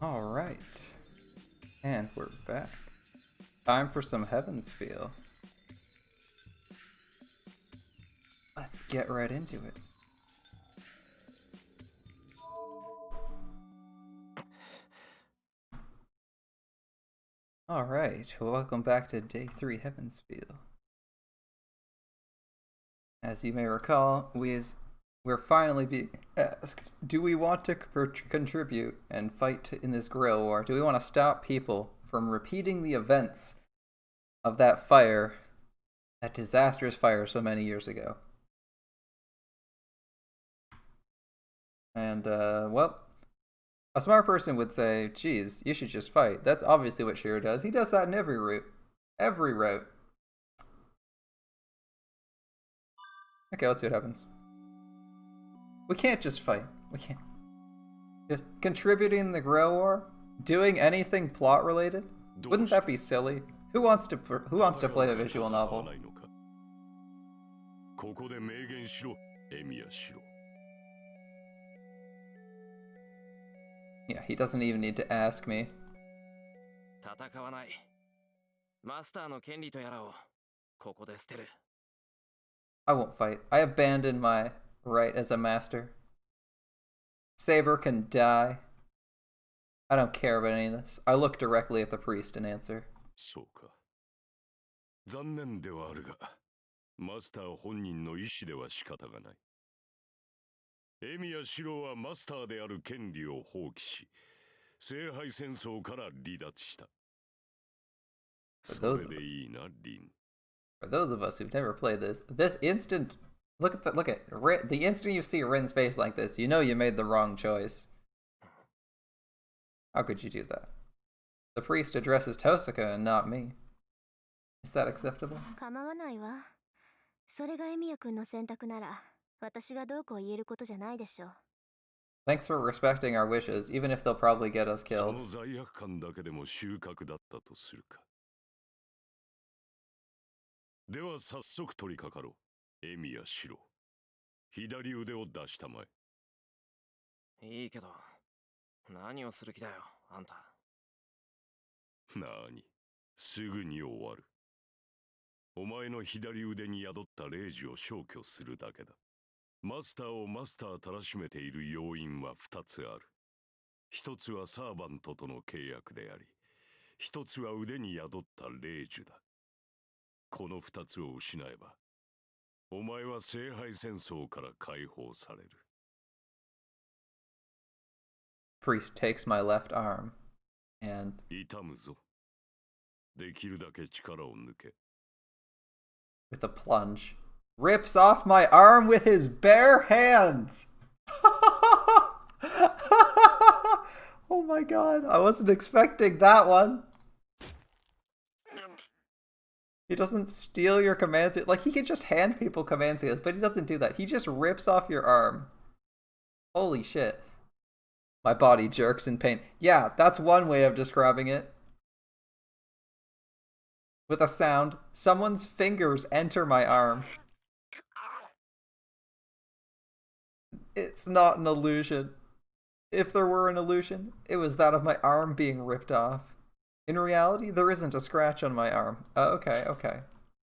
Alright. And we're back. Time for some Heaven's Feel. Let's get right into it. Alright, welcome back to Day 3 Heaven's Feel. As you may recall, we're finally being asked, do we want to contribute and fight in this guerrilla war? Do we want to stop people from repeating the events of that fire, that disastrous fire so many years ago? And, well, a smart person would say, geez, you should just fight. That's obviously what Shiro does. He does that in every route. Every route. Okay, let's see what happens. We can't just fight. We can't. Just contributing in the guerrilla war? Doing anything plot related? Wouldn't that be silly? Who wants to play a visual novel? Yeah, he doesn't even need to ask me. I won't fight. I abandon my right as a master. Saber can die. I don't care about any of this. I look directly at the priest and answer. そうか。残念ではあるが、マスター本人の意思では仕方がない。エミやシロはマスターである権利を放棄し、聖杯戦争から離脱した。それでいいな、リン。For those of us who've never played this instant, look at the instant you see Rin's face like this, you know you made the wrong choice. How could you do that? The priest addresses Tosaka and not me. Is that acceptable? 構わないわ。それがエミヤ君の選択なら、私がどうこう言えることじゃないでしょう。Thanks for respecting our wishes, even if they'll probably get us そ killed. の罪悪感だけでも収穫だったとするか。では早速取り掛かろう。エミやシロ。左腕を出したまえ。いいけど、何をする気だよ、あんた。なーに、すぐに終わる。お前の左腕に宿った霊樹を消去するだけだ。マスターをマスターたらしめている要因は2つある。1つはサーバントとの契約であり、1つは腕に宿った霊樹だ。この2つを失えば、お前は聖杯戦争から解放される。Priest takes my left arm and 痛むぞ。できるだけ力を抜け。with a plunge, rips off my arm with his bare hands. Oh my god, I wasn't expecting that one. He doesn't steal your commands. Like, he can just hand people commands, but he doesn't do that. He just rips off your arm. Holy shit. My body jerks in pain. Yeah, that's one way of describing it. With a sound, someone's fingers enter my arm. It's not an illusion. If there were an illusion, it was that of my arm being ripped off. In reality, there isn't a scratch on my arm. Okay.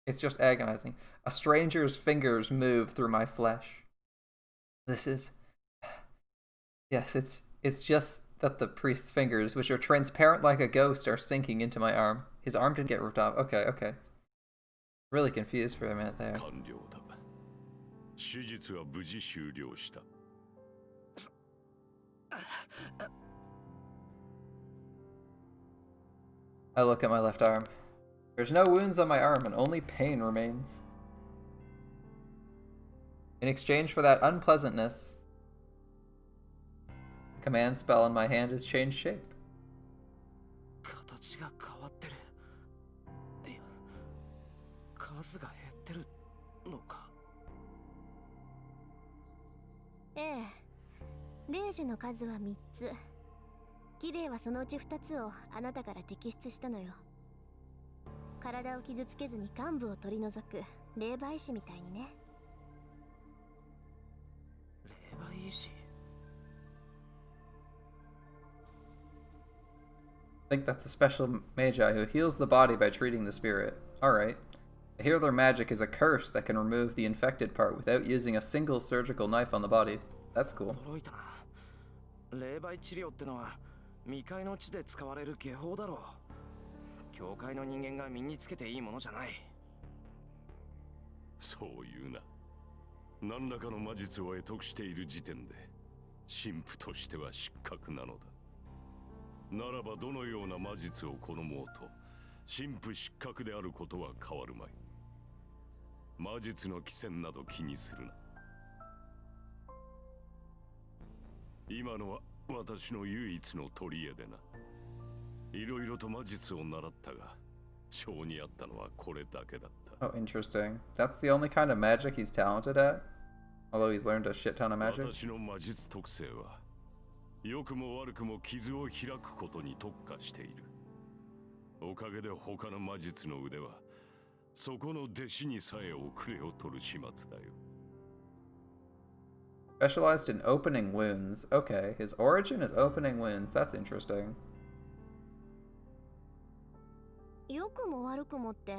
It's just agonizing. A stranger's fingers move through my flesh. This is... Yes, it's just that the priest's fingers, which are transparent like a ghost, are sinking into my arm. His arm didn't get ripped off. Okay. Really confused for a minute there. 完了だ。手術は無事終了した。I look at my left arm. There's no wounds on my arm and only pain remains. In exchange for that unpleasantness, the command spell on my hand has changed shape. 形が変わってる。いや、数が減ってるのか。ええ。霊樹の数は3つ。綺麗はそのうち2つをあなたから摘出したのよ。体を傷つけずに幹部を取り除く霊媒師みたいにね。霊媒師。think that's a special magi who heals the body by treating the spirit. Alright. I hear their magic is a curse that can remove the infected part without using a single surgical knife on the body. That's cool. 驚いたな。霊媒治療ってのは未開の地で使われる技法だろう。教会の人間が身につけていいものじゃない。そう言うな。何らかの魔術を得得している時点で神父としては失格なのだ。ならばどのような魔術を好もうと神父失格であることは変わるまい。魔術の起点など気にするな。今のは私の唯一の取り柄でな。いろいろと魔術を習ったが性にあったのはこれだけだった。 Oh, interesting. That's the only kind of magic he's talented at? Although he's learned a shit ton of magic? 私の魔術特性は良くも悪くも傷を開くことに特化している。おかげで他の魔術の腕はそこの弟子にさえ遅れを取る始末だよ。Specialized in opening wounds. Okay, his origin is opening wounds. That's interesting. 良くも悪くもって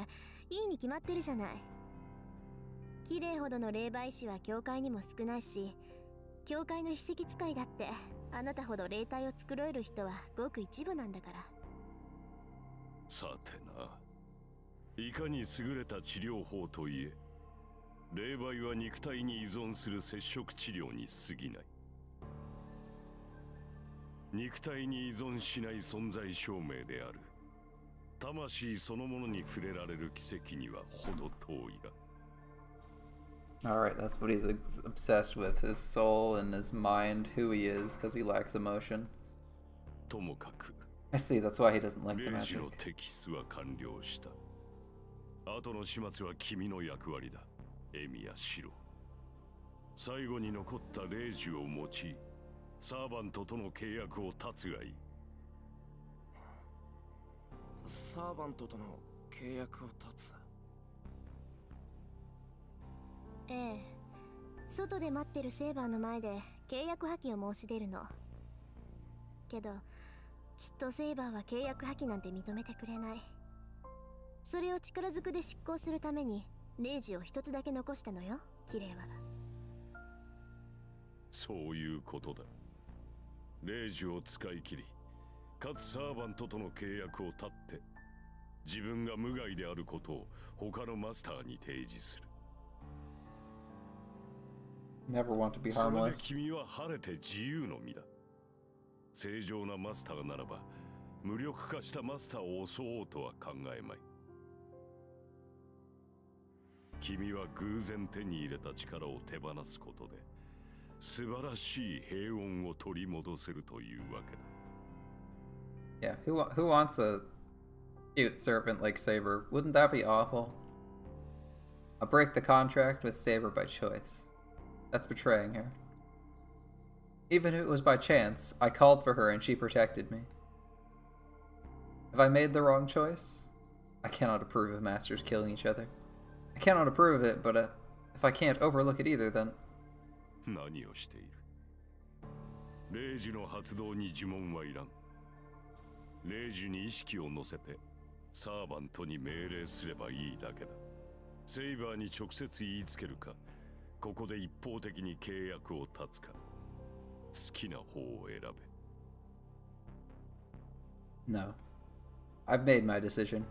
いいに決まってるじゃない。綺麗ほどの霊媒師は教会にも少ないし、教会の秘跡使いだってあなたほど霊体を作れる人はごく一部なんだから。さてな、いかに優れた治療法といえ、霊媒は肉体に依存する接触治療に過ぎない。肉体に依存しない存在証明である魂そのものに触れられる奇跡には程遠いが。Alright, that's what he's obsessed with. His soul and his mind, who he is, because he lacks emotion. ともかく I see, that's why he doesn't like the 霊児 magic. の摘出は完了した。後の始末は君の役割だ、エミやシロ。最後に残った霊児を用い、サーバントとの契約を断つがいい。サーバントとの契約を断つ。ええ、外で待ってるセーバーの前で契約破棄を申し出るの。けどきっとセーバーは契約破棄なんて認めてくれない。それを力ずくで執行するために霊児を一つだけ残したのよ、キレイは。そういうことだ。霊児を使い切り、かつサーバントとの契約を断って、自分が無害であることを他のマスターに提示する。Never want to be それで harmless. 君は晴れて自由の身だ。正常なマスターならば無力化したマスターを襲おうとは考えまい。君は偶然手に入れた力を手放すことで素晴らしい平穏を取り戻せるというわけだ。 Yeah, who wants a cute servant like Saber? Wouldn't that be awful? I'll break the contract with Saber by choice. That's betraying her. Even if it was by chance, I called for her and she protected me. Have I made the wrong choice? I cannot approve of masters killing each other. I cannot approve of it, but if I can't overlook it either, then... 何をしている？霊樹の発動に呪文はいらん。霊樹に意識を乗せてサーバントに命令すればいいだけだ。セイバーに直接言いつけるか、ここで一方的に契約を断つか、好きな方を選べ。 No. I've made my decision.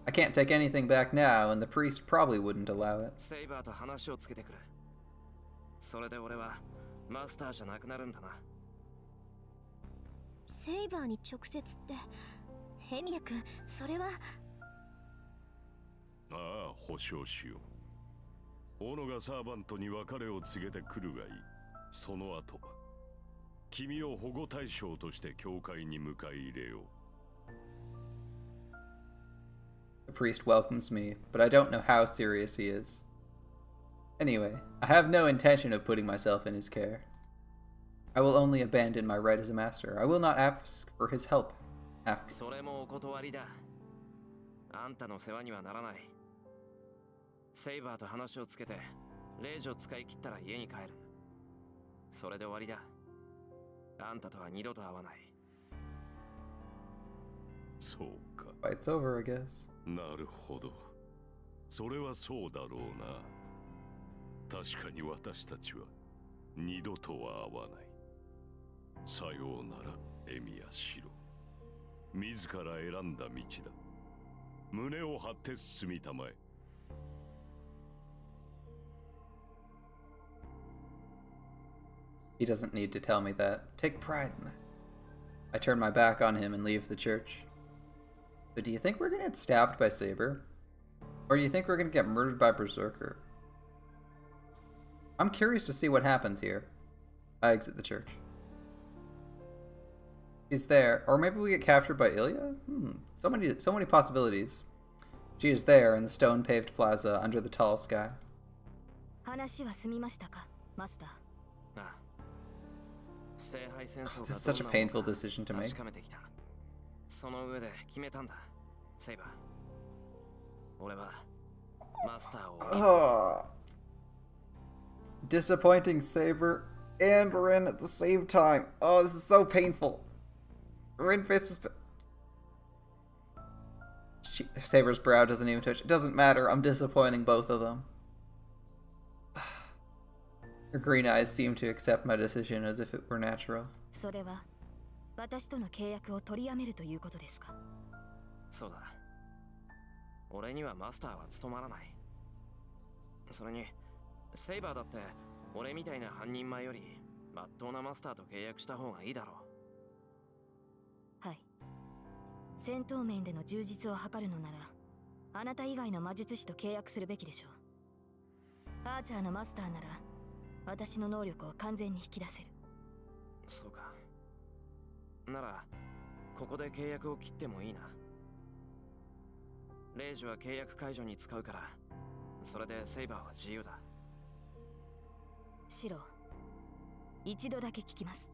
I can't take anything back now, and the priest probably wouldn't allow it. セイバーと話をつけてくる。それで俺はマスターじゃなくなるんだな。セイバーに直接って、ヘミヤ君、それは。ああ、保証しよう。オノがサーバントに別れを告げてくるがいい。その後、君を保護対象として教会に迎え入れよう。 The priest welcomes me, but I don't know how serious he is. Anyway, I have no intention of putting myself in his care. I will only abandon my right as a master. I will not ask for his help. それもお断りだ。あんたの世話にはならない。セイバーと話をつけて、霊児を使い切ったら家に帰る。それで終わりだ。あんたとは二度と会わない。そうか。 Fight's over, I guess. なるほど。それはそうだろうな。確かに私たちは二度とは会わない。さようなら、エミヤシロ。自ら選んだ道だ。胸を張って進みたまえ。He doesn't need to tell me that. Take pride in that. I turn my back on him and leave the church. But do you think we're gonna get stabbed by Saber? Or do you think we're gonna get murdered by Berserker? I'm curious to see what happens here. I exit the church. He's there. Or maybe we get captured by Ilya? So many possibilities. She is there in the stone-paved plaza under the tall sky. 話は済みましたか、マスター。ああ。聖杯戦争 This が is such a どんなもの painful か decision to make. 確かめてきた。その上で決めたんだ、セイバー。俺はマスターを。Disappointing Saber and Rin at the same time. Oh, this is so painful. Rin faces. Saber's brow doesn't even touch. It doesn't matter. I'm disappointing both of them. Her green eyes seem to accept my decision as if it were natural. それは私との契約を取りやめるということですか？そうだ。俺にはマスターは務まらない。それにセイバーだって俺みたいな半人前よりまっとうなマスターと契約した方がいいだろはい。戦闘面での充実を図るのなら、あなた以外の魔術師と契約するべきでしょう。アーチャーのマスターなら、私の能力を完全に引き出せる。そうか。ならここで契約を切ってもいいな。レイジは契約解除に使うから、それでセイバーは自由だ。シロ、一度だけ聞きます。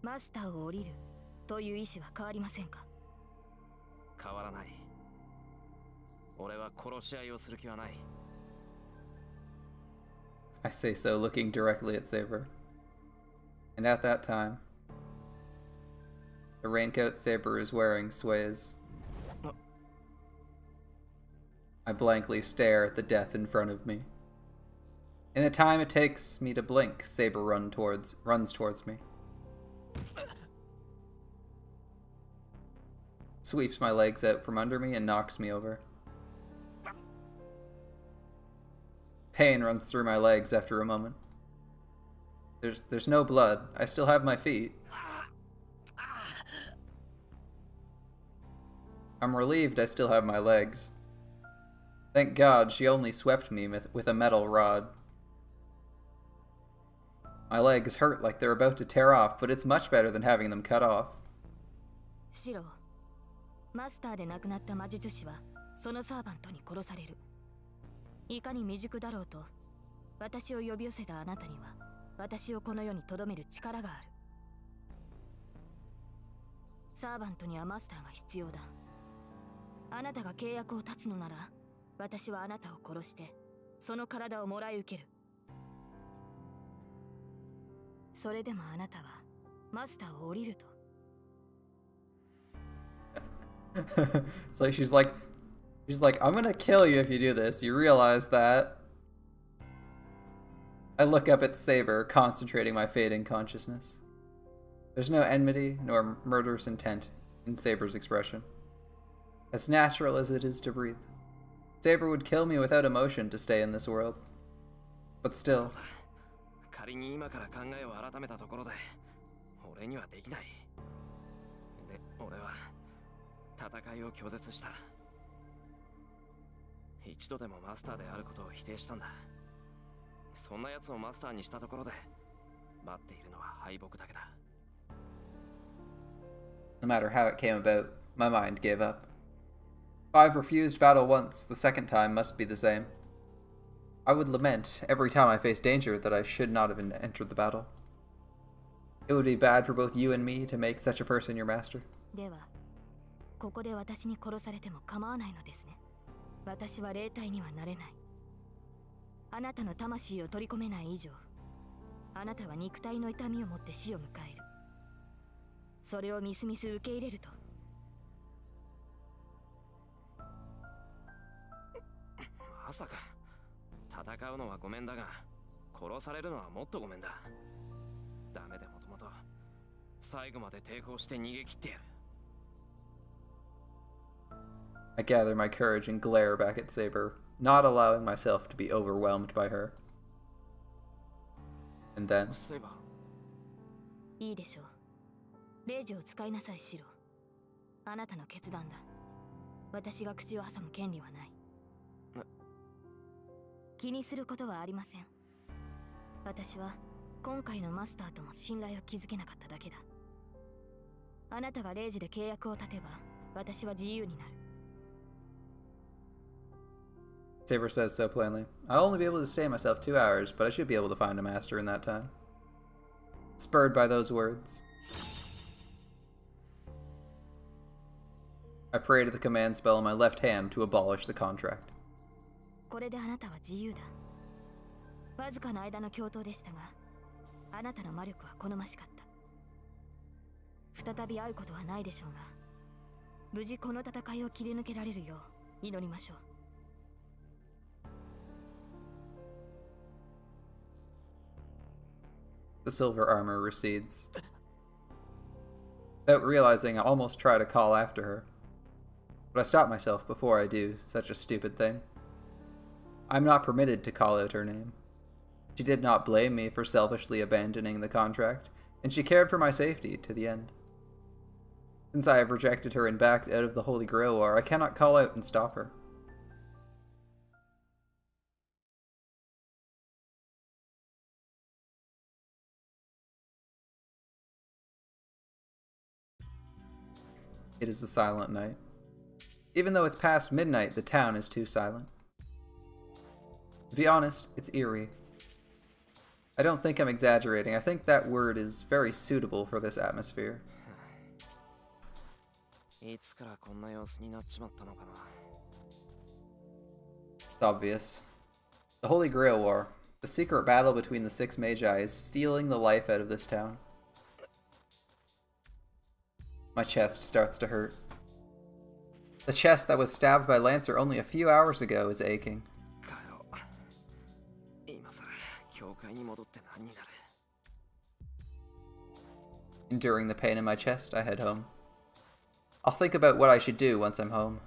マスターを降りるという意思は変わりませんか？変わらない。俺は殺し合いをする気はない。I say so, looking directly at Saber. And at that time, the raincoat Saber is wearing sways. I blankly stare at the death in front of me. In the time it takes me to blink, Saber runs towards me. Sweeps my legs out from under me and knocks me over. Pain runs through my legs after a moment. There's no blood. I still have my feet. I'm relieved I still have my legs. Thank God she only swept me with a metal rod. My legs hurt like they're about to tear off, but it's much better than having them cut off. シロ、マスターで亡くなった魔術師はそのサーバントに殺される。いかに未熟だろうと、私を呼び寄せたあなたには私をこの世に留める力がある。サーバントにはマスターが必要だ。あなたが契約を断つのなら、私はあなたを殺してその体をもらい受ける。それでもあなたはマスターを降りると。It's like she's like, I'm gonna kill you if you do this. You realize that? I look up at Saber, concentrating my fading consciousness. There's no enmity nor murderous intent in Saber's expression. As natural as it is to breathe. Saber would kill me without emotion to stay in this world. But still. 仮に今から考えを改めたところで、俺にはできない。俺は戦いを拒絶した。一度でもマスターであることを否定したんだ。そんな奴をマスターにしたところで、待っているのは敗北だけだ。No matter how it came about, my mind gave up. If I've refused battle once, the second time must be the same. I would lament every time I face danger that I should not have entered the battle. It would be bad for both you and me to make such a person your master. では、ここで私に殺されても構わないのですね。私は霊体にはなれない。あなたの魂を取り込めない以上、あなたは肉体の痛みを持って死を迎える。それをみすみす受け入れると、まさか。戦うのはごめんだが、殺されるのはもっとごめんだ。ダメでもともと最後まで抵抗して逃げ切ってやる。I gather my courage and glare back at Saber, not allowing myself to be overwhelmed by her. And then, セイバー。いいでしょう。レイジを使いなさい、シロ。あなたの決断だ。私が口を挟む権利はない。気にすることはありません。私は今回のマスターとも信頼を築けなかっただけだ。あなたがレイジで契約を立てば、私は自由になる。Saber says so plainly. I'll only be able to stay myself 2 hours, but I should be able to find a master in that time. Spurred by those words, I pray to the command spell in my left hand to abolish the contract. これであなたは自由だ。わずかな間の共闘でしたが、あなたの魔力は好ましかった。再び会うことはないでしょうが、無事この戦いを切り抜けられるよう祈りましょう。The silver armor recedes. Without realizing, I almost try to call after her. But I stop myself before I do such a stupid thing. I'm not permitted to call out her name. She did not blame me for selfishly abandoning the contract, and she cared for my safety to the end. Since I have rejected her and backed out of the Holy Grail War, I cannot call out and stop her. It is a silent night. Even though it's past midnight, the town is too silent. To be honest, it's eerie. I don't think I'm exaggerating. I think that word is very suitable for this atmosphere. いつからこんな様子になっちまったのかな。It's obvious. The Holy Grail War, the secret battle between the six magi, is stealing the life out of this town. My chest starts to hurt. The chest that was stabbed by Lancer only a few hours ago is aching. かよ。今さら教会に戻って何になる。Enduring the pain in my chest, I head home. I'll think about what I should do once I'm home.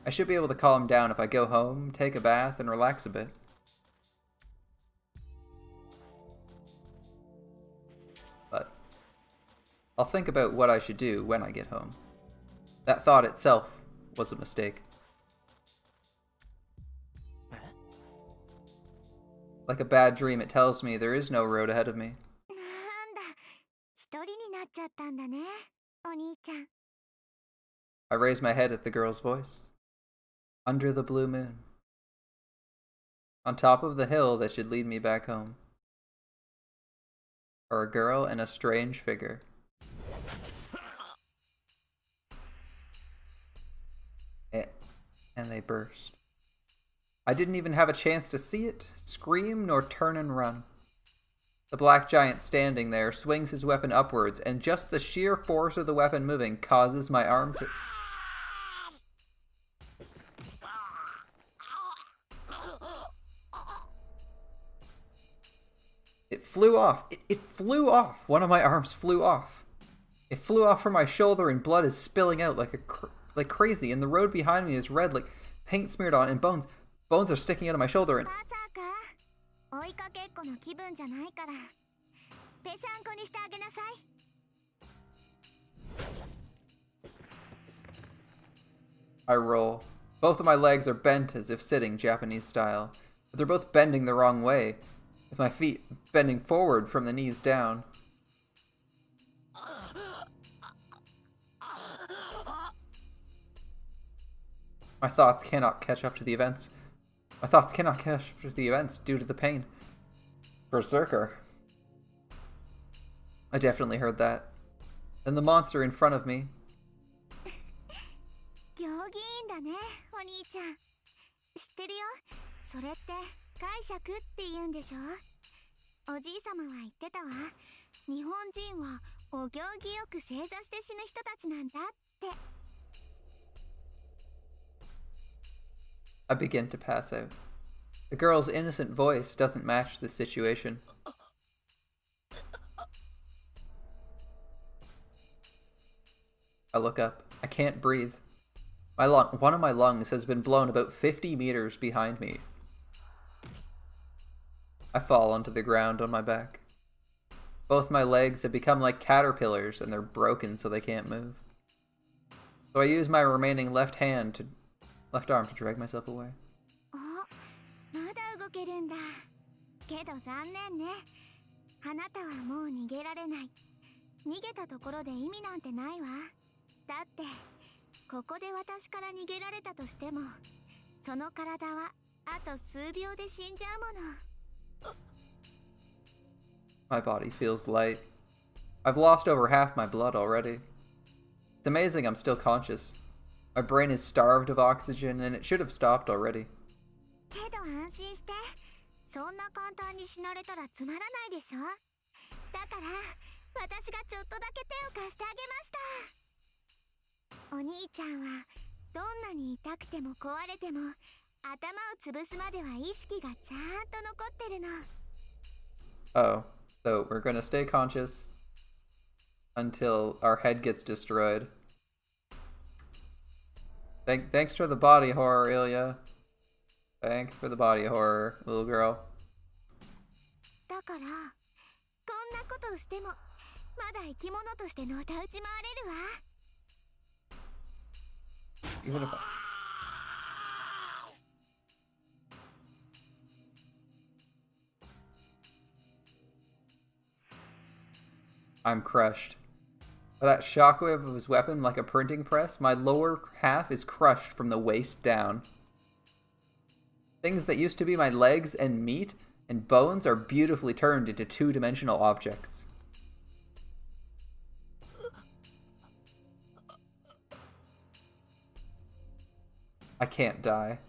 I should be able to calm down if I go home, take a bath, and relax a bit. But I'll think about what I should do when I get home. That thought itself was a mistake. Like a bad dream, it tells me there is no road ahead of me. なんだ、一人になっちゃったんだね、お兄ちゃん。 I raise my head at the girl's voice. Under the blue moon. On top of the hill that should lead me back home are a girl and a strange figure. And they burst. I didn't even have a chance to see it, scream, nor turn and run. The black giant standing there swings his weapon upwards, and just the sheer force of the weapon moving causes my arm to... It flew off. It flew off. One of my arms flew off. It flew off from my shoulder, and blood is spilling out like crazy, and the road behind me is red, like paint smeared on, and bones are sticking out of my shoulder, and... まさか追いかけっこの気分じゃないからぺしゃんこにしてあげなさい。 I roll. Both of my legs are bent as if sitting Japanese style, but they're both bending the wrong way, with my feet bending forward from the knees down. My thoughts cannot catch up to the events. My thoughts cannot catch up to the events due to the pain. Berserker. I definitely heard that. And the monster in front of me. 行儀いいんだね、お兄ちゃん。知ってるよ。それって解釈って言うんでしょ。おじいさまは言ってたわ。日本人はお行儀よく正座して死ぬ人たちなんだって。I begin to pass out. The girl's innocent voice doesn't match the situation. I look up. I can't breathe. One of my lungs has been blown about 50 meters behind me. I fall onto the ground on my back. Both my legs have become like caterpillars and they're broken so they can't move. So I use my remaining left arm to drag myself away. お、まだ動けるんだ。けど残念ね。あなたはもう逃げられない。逃げたところで意味なんてないわ。だってここで私から逃げられたとしても、その体はあと数秒で死んじゃうもの。My body feels light. I've lost over half my blood already. It's amazing I'm still conscious. My brain is starved of oxygen and it should have stopped already. けど安心して。そんな簡単に死なれたらつまらないでしょ。だから私がちょっとだけ手を貸してあげました。お兄ちゃんはどんなに痛くても壊れても頭を潰すまでは意識がちゃんと残ってるの。Oh, so we're gonna stay conscious until our head gets destroyed. Thanks for the body horror, Ilya. Thanks for the body horror, little girl. だからこんなことをしてもまだ生き物としてのたうち回れるわ。 Even if I'm crushed. By that shockwave of his weapon like a printing press, my lower half is crushed from the waist down. Things that used to be my legs and meat and bones are beautifully turned into two-dimensional objects. I can't die.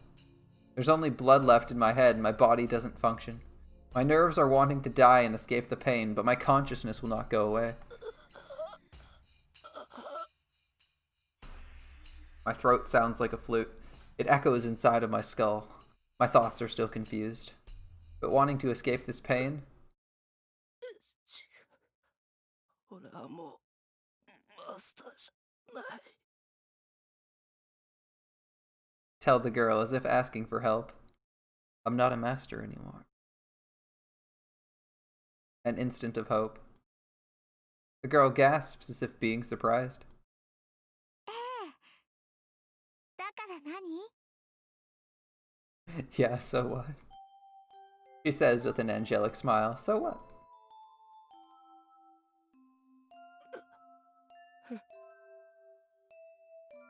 There's only blood left in my head and my body doesn't function. My nerves are wanting to die and escape the pain, but my consciousness will not go away. My throat sounds like a flute. It echoes inside of my skull. My thoughts are still confused. But wanting to escape this pain, tell the girl as if asking for help, I'm not a master anymore. An instant of hope. The girl gasps as if being surprised. ええ。だから何？ Yeah, so what? She says with an angelic smile, so what?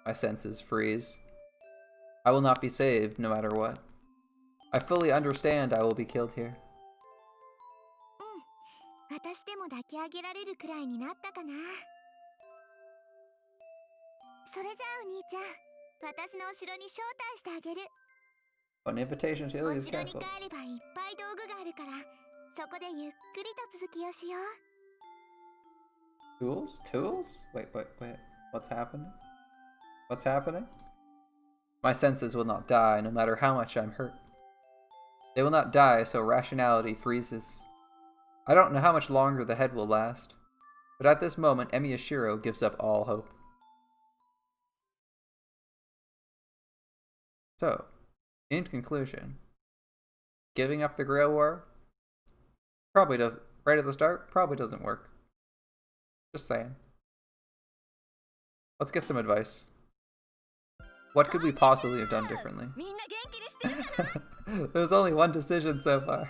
My senses freeze. I will not be saved no matter what. I fully understand I will be killed here. 私でも抱き上げられるくらいになったかな。それじゃあお兄ちゃん、私のお城に招待してあげる。An invitation to お Ilya's 城に castle. 帰ればいっぱい道具があるから、そこでゆっくりと続きをしよう。Tools? Tools? Wait. What's happening? What's happening? My senses will not die no matter how much I'm hurt. They will not die, so rationality freezes. I don't know how much longer the head will last, but at this moment Emiyashiro gives up all hope. So, in conclusion, giving up the Grail War probably doesn't, right at the start, probably doesn't work. Just saying. Let's get some advice. What could we possibly have done differently? みんな元気にしてるかな？ There's only one decision so far.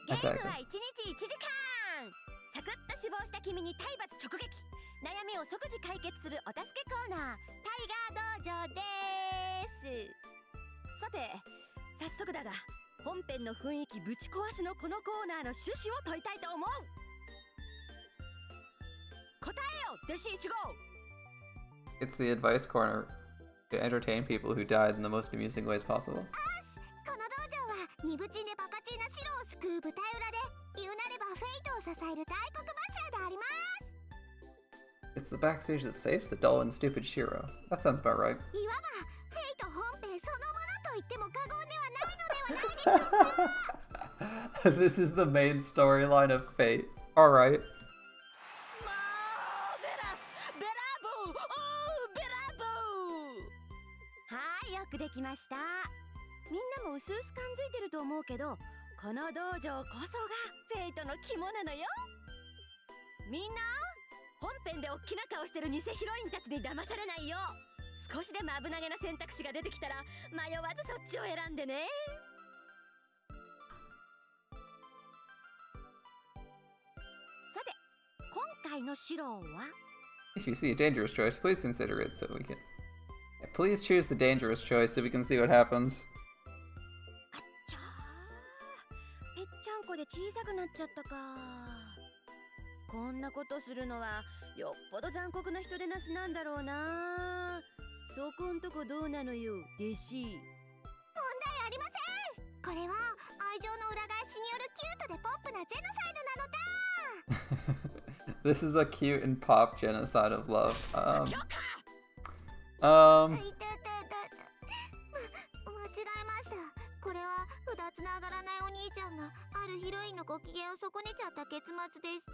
ゲームは1日1時間。サクッと死亡した君に体罰直撃。悩みを即時解決するお助けコーナー、タイガー道場です。さて、早速だが、本編の雰囲気ぶち壊しのこのコーナーの趣旨を問いたいと思う。答えよ、弟子1号。 It's the advice corner to entertain people who died in the most amusing ways possible. この道場はニブチネバカチーナ城を救う舞台裏で、言うなればフェイトを支える大黒柱であります。 It's the backstage that saves the dull and stupid Shiro. That sounds about right. いわばフェイト本編そのものと言っても過言ではないのではないでしょうか。 This is the main storyline of Fate. Alright. まあベラスベラボーおーベラボー。はい、よくできました。みんなもうすうす感づいてると思うけど、この道場こそがフェイトの肝なのよ。みんな本編でおっきな顔してる偽ヒロインたちに騙されないよう、少しでも危なげな選択肢が出てきたら迷わずそっちを選んでね。さて、今回の指導は If you see a dangerous choice, please consider it so we can... Please choose the dangerous choice so we can see what happens. あっちゃー、ぺっちゃんこで小さくなっちゃったか。こんなことするのはよっぽど残酷な人でなしなんだろうな。そこんとこどうなのよ、弟子。問題ありません。これは愛情の裏返しによるキュートでポップなジェノサイドなのだ。This is a cute and pop genocide of love. いたたた。間違えました。これはうだつながらないお兄ちゃんがあるヒロインのご機嫌を損ねちゃった結末です。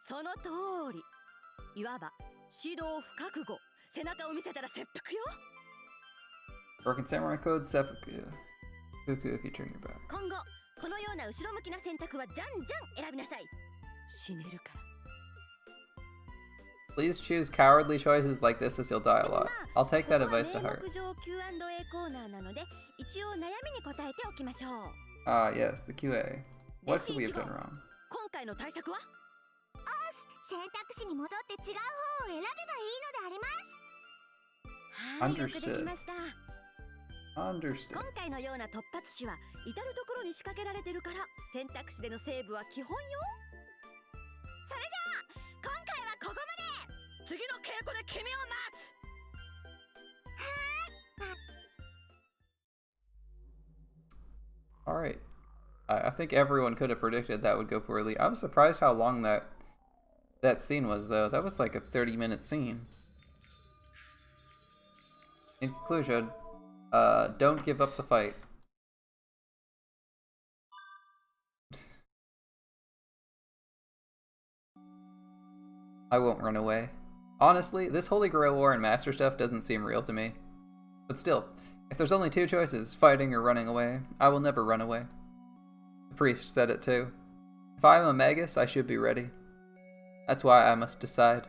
その通り。いわば指導不覚悟。背中を見せたら切腹よ。 Broken Samurai Code, Seppuku. Fuku if you turn your back. 今後このような後ろ向きな選択はじゃんじゃん選びなさい。死ねるから。 Please choose cowardly choices like this as you'll die a lot. I'll take that ここは advice to 名 heart. 目上 Q&A コーナーなので、一応悩みに答えておきましょう。Ah, yes, the QA. What could we have done wrong? 今回の対策は選択肢に戻って違う方を選べばいいのであります。はい、よくできました。 Understood. 今回のような突発詞は至るところに仕掛けられてるから選択肢でのセーブは基本よ。それじゃあ今回はここまで。次の稽古で君を待つ。 Alright. I think everyone could have predicted that would go poorly. I'm surprised how long that scene was, though. That was like a 30-minute scene. In conclusion, don't give up the fight. I won't run away. Honestly, this Holy Grail War and Master stuff doesn't seem real to me. But still, if there's only two choices, fighting or running away, I will never run away. The priest said it too. If I am a magus, I should be ready. That's why I must decide.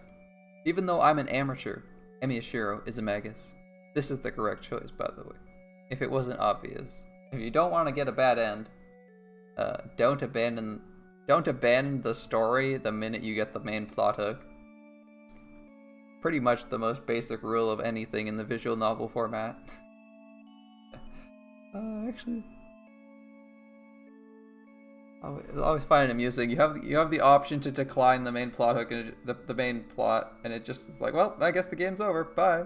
Even though I'm an amateur, Emiyashiro is a magus. This is the correct choice, by the way. If it wasn't obvious. If you don't want to get a bad end, don't abandon the story the minute you get the main plot hook. Pretty much the most basic rule of anything in the visual novel format. Actually, I always find it amusing. You have the option to decline the main plot hook and the main plot, and it just is like, well, I guess the game's over. Bye.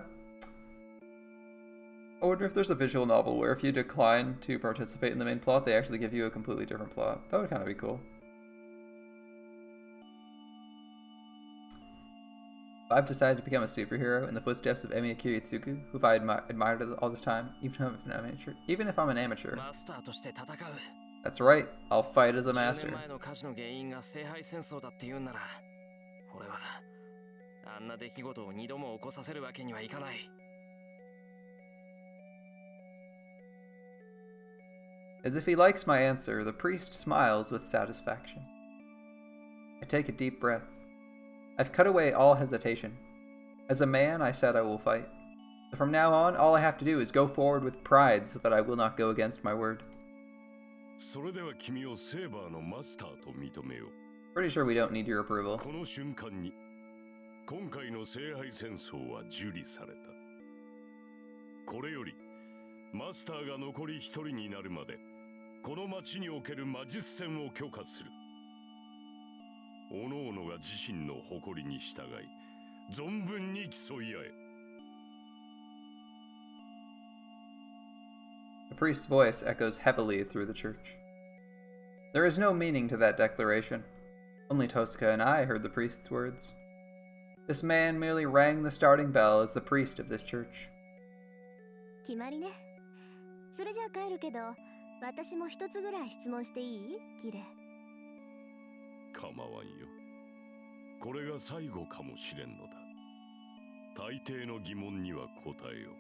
I wonder if there's a visual novel where if you decline to participate in the main plot, they actually give you a completely different plot. That would kind of be cool. I've decided to become a superhero in the footsteps of Emiya Kiritsugu, who I admired all this time, even if I'm an amateur. That's right, I'll fight as a master. As if he likes my answer, the priest smiles with satisfaction. I take a deep breath. I've cut away all hesitation. As a man, I said I will fight. From now on, all I have to do is go forward with pride so that I will not go against my word. Pretty sure we don't need your approval. 今回の聖杯戦争は受理された。これよりマスターが残り一人になるまでこの町における魔術戦を許可する。各々が自身の誇りに従い存分に競い合え。 The priest's voice echoes heavily through the church. There is no meaning to that declaration. Only Tosca and I heard the priest's words. This man merely rang the starting bell as the priest of this church. 決まりね。それじゃあ帰るけど、私も一つぐらい質問していい？キレ。構わんよ。これが最後かもしれんのだ。大抵の疑問には答えよう。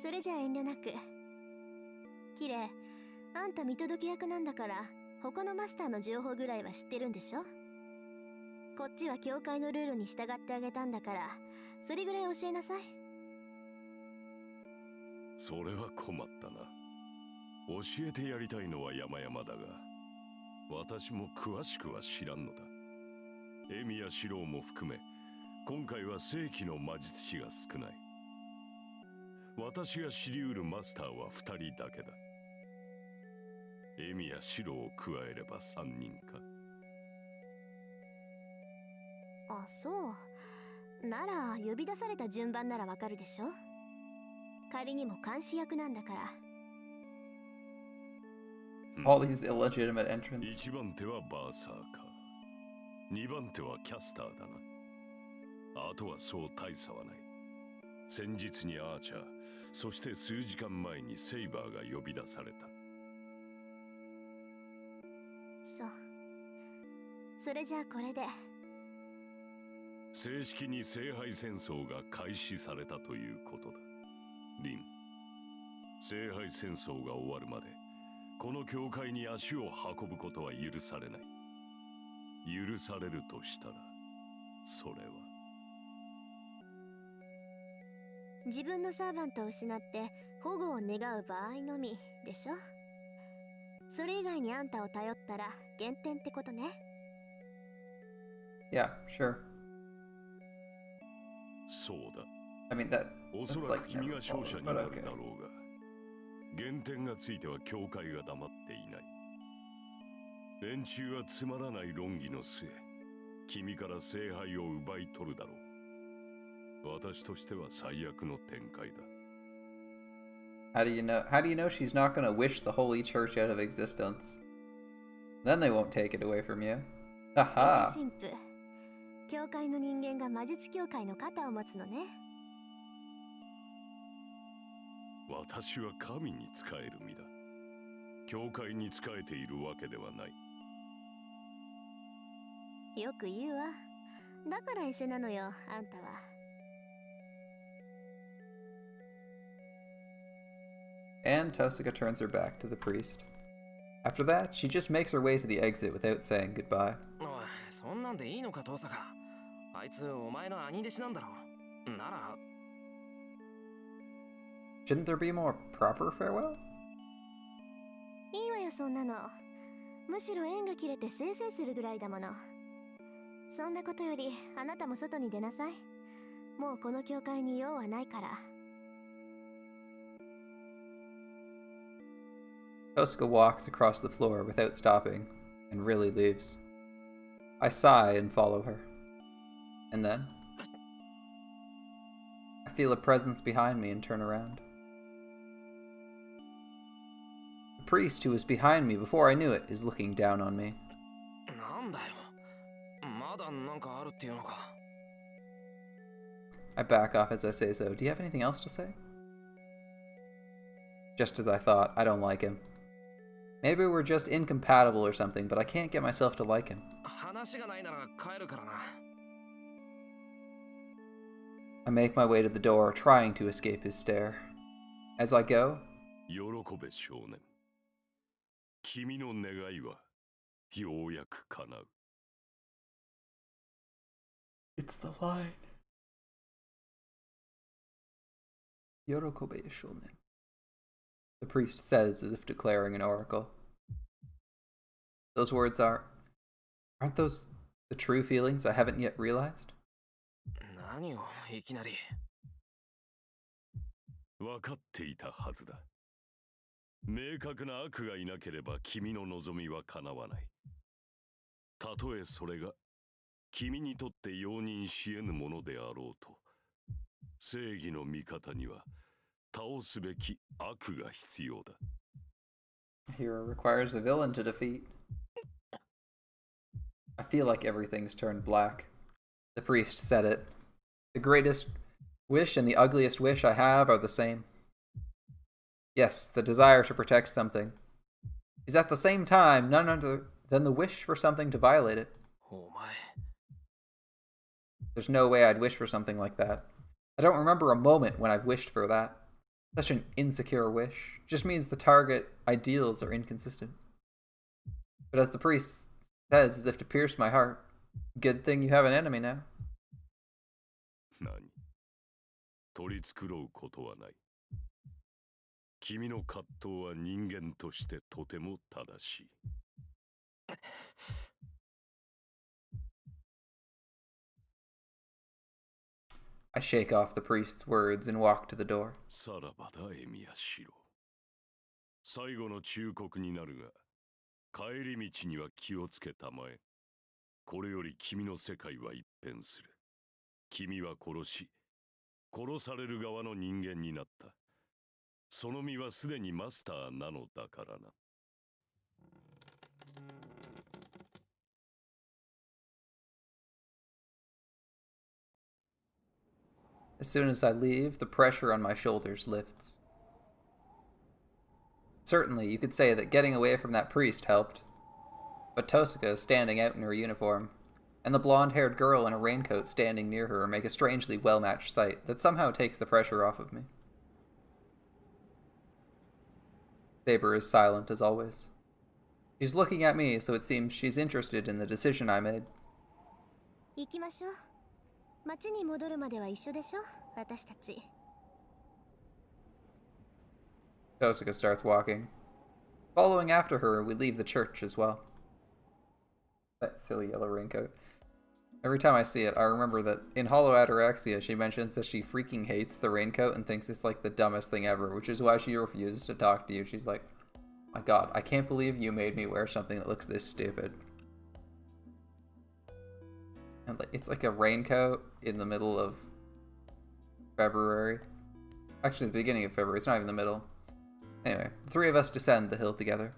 それじゃあ遠慮なく。キレ、あんた見届け役なんだから、他のマスターの情報ぐらいは知ってるんでしょ？こっちは教会のルールに従ってあげたんだから、それぐらい教えなさい。それは困ったな。教えてやりたいのは山々だが、私も詳しくは知らんのだ。エミやシローも含め、今回は正規の魔術師が少ない。私が知りうるマスターは2人だけだ。エミやシローを加えれば3人か。あ、そう。なら、呼び出された順番ならわかるでしょ？仮にも監視役なんだから。All these illegitimate entrants. 1番手はバーサーカー。2番手はキャスターだな。あとはそう大差はない。先日にアーチャー、そして数時間前にセイバーが呼び出された。そう。それじゃあこれで。正式に聖杯戦争が開始されたということだ。リン、聖杯戦争が終わるまでこの教会に足を運ぶことは許されない。許されるとしたらそれは自分のサーバントを失って保護を願う場合のみでしょ？それ以外にあんたを頼ったら減点ってことね。Yeah, sure. そうだ。I mean,お that's そら like く君 never が勝者 followed, にな but る okay. だろうが、減点がついては教会が黙っていない。連中はつまらない論議の末、君から聖杯を奪い取るだろう。私としては最悪の展開だ。How do you know she's not gonna wish the Holy Church out of existence? Then they won't take it away from you. エ Haha. セ神父。教会の人間が魔術協会の肩を持つのね。私は神に仕える身だ。教会に仕えているわけではない。よく言うわ。だからエセなのよ、あんたは。And Tosuka turns her back to the priest. After that, she just makes her way to the exit without saying goodbye. おい、そんなんでいいのか、遠坂。あいつお前の兄弟子なんだろ。なら Shouldn't there be more proper farewell? いいわよ、そんなの。むしろ縁が切れてせいせいするぐらいだもの。そんなことより、あなたも外に出なさい。もうこの教会に用はないから。Tosuka walks across the floor without stopping, and really leaves. I sigh and follow her. And then, I feel a presence behind me and turn around. The priest who was behind me before I knew it is looking down on me. なんだよ。まだなんかあるっていうのか。I back off as I say so. Do you have anything else to say? Just as I thought, I don't like him. Maybe we're just incompatible or something, but I can't get myself to like him. 話がないなら帰るからな。I make my way to the door, trying to escape his stare. As I go, 喜べ少年。君の願いはようやく叶う。it's the line. Yorokobe Shonen. The priest says as if declaring an oracle. Those words aren't those the true feelings I haven't yet realized? 何をいきなり。分かっていたはずだ。明確な悪がいなければ君の望みは叶わない。たとえそれが君にとって容認し得ぬものであろうと、正義の味方には倒すべき悪が必要だ。A hero requires a villain to defeat. I feel like everything's turned black. The priest said it. The greatest wish and the ugliest wish I have are the same. Yes, the desire to protect something is at the same time none other than the wish for something to violate it. お前 There's no way I'd wish for something like that. I don't remember a moment when I've wished for that. Such an insecure wish just means the target ideals are inconsistent. But as the priest says, as if to pierce my heart, good thing you have an enemy now. 何取り繕うことはない。君の葛藤は人間としてとても正しい。I shake off the priest's words and walk to the door. さらばだ、エミヤシロ。最後の忠告になるが、帰り道には気をつけたまえ。これより君の世界は一変する。君は殺し、殺される側の人間になった。その身はすでにマスターなのだからな。As soon as I leave, the pressure on my shoulders lifts. Certainly, you could say that getting away from that priest helped. But Tosaka standing out in her uniform, and the blonde-haired girl in a raincoat standing near her make a strangely well-matched sight that somehow takes the pressure off of me. Saber is silent as always. She's looking at me, so it seems she's interested in the decision I made. 行きましょう。町に戻るまでは一緒でしょ、私たち。Tosaka starts walking. Following after her, we leave the church as well. That silly yellow raincoat. Every time I see it, I remember that in Hollow Ataraxia, she mentions that she freaking hates the raincoat and thinks it's like the dumbest thing ever, which is why she refuses to talk to you. She's like, my god, I can't believe you made me wear something that looks this stupid. And it's like a raincoat in the middle of February. Actually, the beginning of February. It's not even the middle. Anyway, the three of us descend the hill together.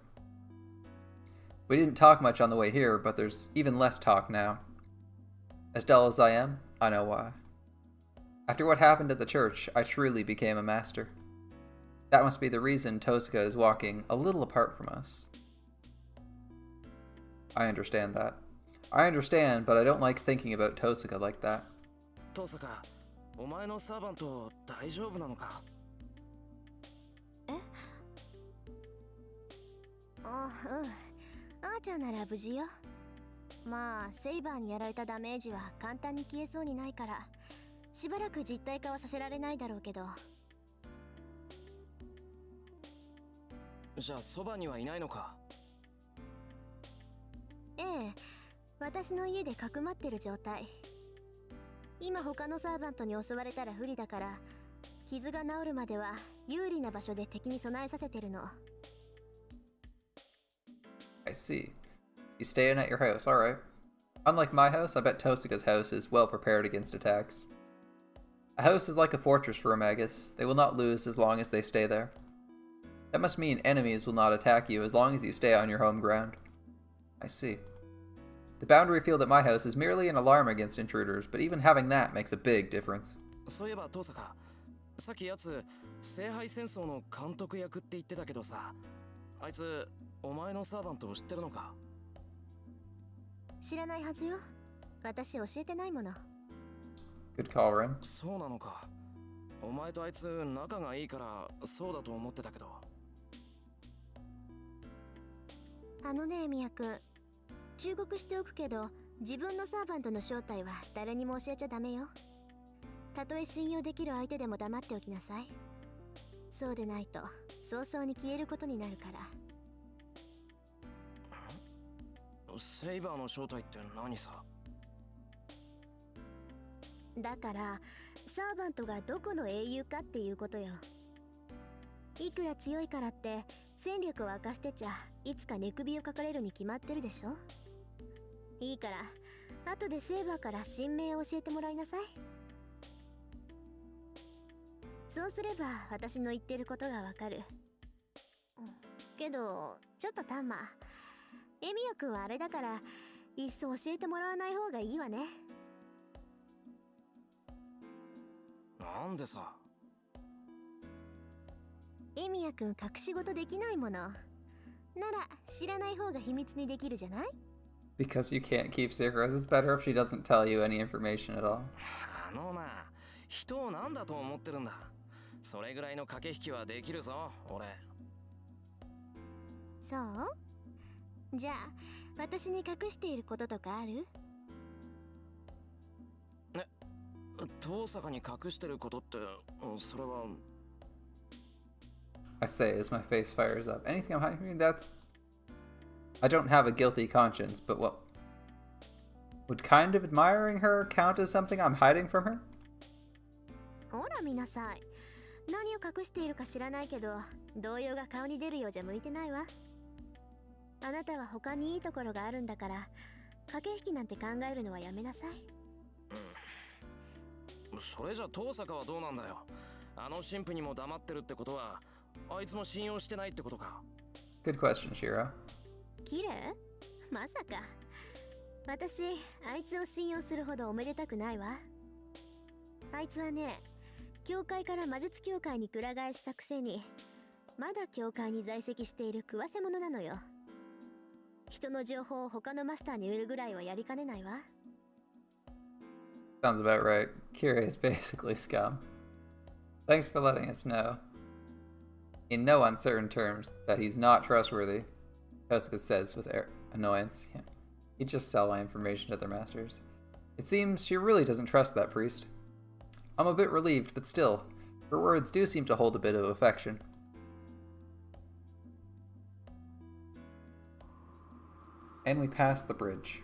We didn't talk much on the way here, but there's even less talk now. As dull as I am, I know why. After what happened at the church, I truly became a master. That must be the reason Tosaka is walking a little apart from us. I understand that. I understand, but I don't like thinking about Tosaka like that. トサカ、お前のサーバント大丈夫なのか？あ、うん。あーちゃんなら無事よ。まあ、セイバーにやられたダメージは簡単に消えそうにないから、しばらく実体化はさせられないだろうけど。じゃあそばにはいないのか？ええ、私の家でかくまってる状態。今他のサーバントに襲われたら不利だから、傷が治るまでは有利な場所で敵に備えさせてるの。I see. You staying at your house, alright. Unlike my house, I bet Tosaka's house is well prepared against attacks. A house is like a fortress for a Magus. They will not lose as long as they stay there. That must mean enemies will not attack you as long as you stay on your home ground. I see. The boundary field at my house is merely an alarm against intruders, but even having that makes a big difference. そういえばトサカ、さっきやつ聖杯戦争の監督役って言ってたけどさ、あいつお前のサーバントを知ってるのか？知らないはずよ。私教えてないもの。Good call, Ren. そうなのか。お前とあいつ仲がいいからそうだと思ってたけど。あのね、ミヤ君。忠告しておくけど、自分のサーバントの正体は誰にも教えちゃダメよ。たとえ信用できる相手でも黙っておきなさい。そうでないと、早々に消えることになるから。セイバーの正体って何さ？だからサーバントがどこの英雄かっていうことよ。いくら強いからって戦力を明かしてちゃいつか寝首をかかれるに決まってるでしょ。いいから後でセーバーから新名を教えてもらいなさい。そうすれば私の言ってることがわかる。けどちょっとタンマ、エミヤ君はあれだからいっそ教えてもらわない方がいいわね。なんでさ？エレミヤくん隠し事できないもの。なら知らない方が秘密にできるじゃない？ Because you can't keep secrets, it's better if she doesn't tell you any information at all. あのな、人を何だと思ってるんだ。それぐらいの駆け引きはできるぞ、俺。そう？じゃあ私に隠していることとかある？遠坂に隠してることって、それは。I say as my face fires up. Anything I'm hiding from you? That's... I don't have a guilty conscience, but what... Would kind of admiring her count as something I'm hiding from her? ほら見なさい。何を隠しているか知らないけど、動揺が顔に出るようじゃ向いてないわ。あなたは他にいいところがあるんだから、駆け引きなんて考えるのはやめなさい。それじゃ遠坂はどうなんだよ。あの神父にも黙ってるってことは、あいつも信用してないってことか。Good question, Shiro. 綺麗？まさか。私、あいつを信用するほどおめでたくないわ。あいつはね、教会から魔術協会にくら替えしたくせに、まだ教会に在籍している食わせ者なのよ。人の情報を他のマスターに売るぐらいはやりかねないわ。Sounds about right. Kira is basically scum. Thanks for letting us know. In no uncertain terms that he's not trustworthy, Kosuke says with annoyance. Yeah. He'd just sell my information to their masters. It seems she really doesn't trust that priest. I'm a bit relieved, but still, her words do seem to hold a bit of affection. And we pass the bridge.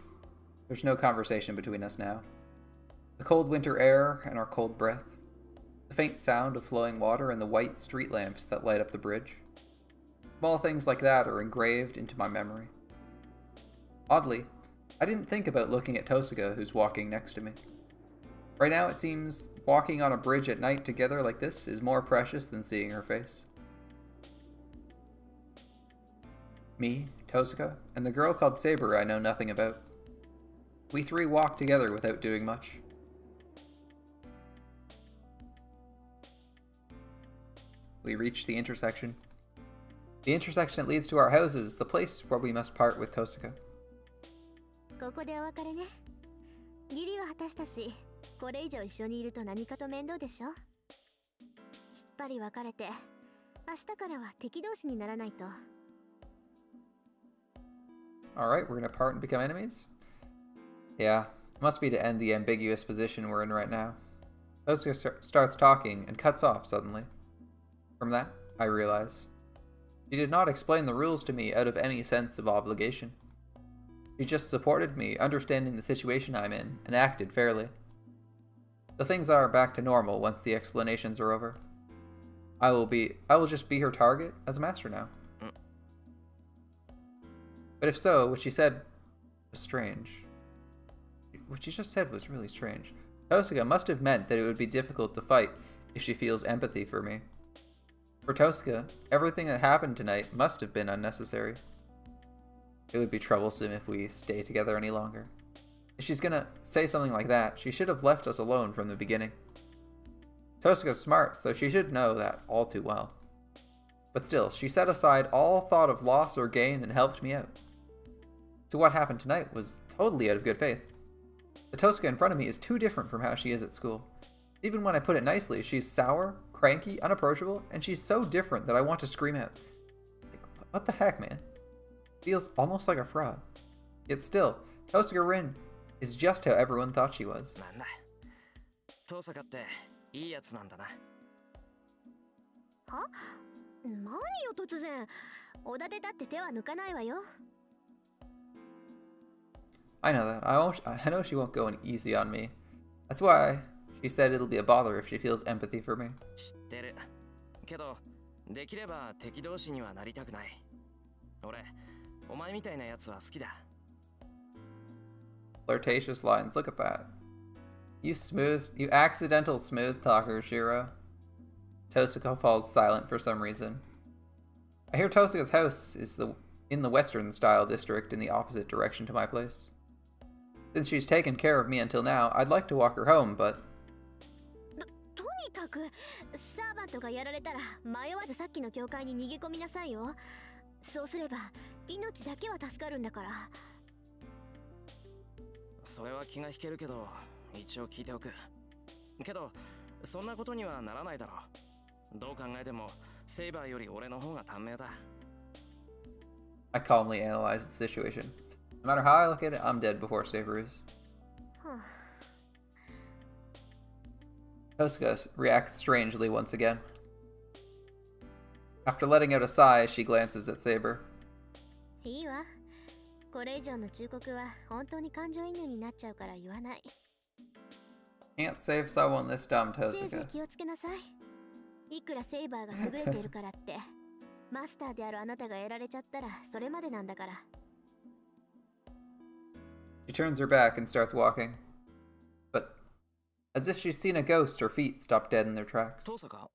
There's no conversation between us now. The cold winter air and our cold breath. The faint sound of flowing water and the white street lamps that light up the bridge. Small things like that are engraved into my memory. Oddly, I didn't think about looking at Tosuga, who's walking next to me. Right now, it seems walking on a bridge at night together like this is more precious than seeing her face. Me, Tosuga, and the girl called Saber I know nothing about. We three walk together without doing much. We reach the intersection. The intersection that leads to our houses, the place where we must part with Tosuga. ここでお別れね。義理は果たしたし、これ以上一緒にいると何かと面倒でしょ。きっぱり別れて、明日からは敵同士にならないと。Alright, we're gonna part and become enemies? Yeah, must be to end the ambiguous position we're in right now. Tosuga starts talking and cuts off suddenly. From that, I realize. She did not explain the rules to me out of any sense of obligation. She just supported me, understanding the situation I'm in, and acted fairly. The things are back to normal once the explanations are over. I will just be her target as a master now. But if so, what she said was strange. What she just said was really strange. Tosuga must have meant that it would be difficult to fight if she feels empathy for me. For Tosuga, everything that happened tonight must have been unnecessary. It would be troublesome if we stay together any longer. If she's gonna say something like that, she should have left us alone from the beginning. Tosuga's smart, so she should know that all too well. But still, she set aside all thought of loss or gain and helped me out. So what happened tonight was totally out of good faith. The Tosuga in front of me is too different from how she is at school. Even when I put it nicely, she's sour, cranky, unapproachable, and she's so different that I want to scream out. Like, what the heck, man? Feels almost like a fraud. Yet still, Tosuga Rin is just how everyone thought she was. なんだ。遠坂っていいやつなんだな。は？何よ突然。おだてだって手は抜かないわよ。I know that. I know she won't go easy on me. That's why she said it'll be a bother if she feels empathy for me. 知ってる。けど、できれば敵同士にはなりたくない。俺、お前みたいなやつは好きだ。Flirtatious lines. Look at that. You accidental smooth talker, Shiro. Tosuga falls silent for some reason. I hear Tosuga's house is in the western style district in the opposite direction to my place. Since she's taken care of me until now, I'd like to walk her home, but... 遠にかくサーバントがやられたら迷わずさっきの教会に逃げ込みなさいよ。そうすれば命だけは助かるんだから。それは気が引けるけど、一応聞いておく。けどそんなことにはならないだろう。どう考えてもセイバーより俺の方が短命だ。 I calmly analyze the situation. No matter how I look at it, I'm dead before Saber is. Tosuka reacts strangely once again. After letting out a sigh, she glances at Saber. いいわ。これ以上の忠告は本当に感情移入になっちゃうから言わない。Can't save someone this dumb, せいぜい Tosuka. 気をつけなさい。いくらセイバーが優れているからってマスターであるあなたがやられちゃったらそれまでなんだから。She turns her back and starts walking. But, as if she's seen a ghost, her feet stop dead in their tracks. 父さか。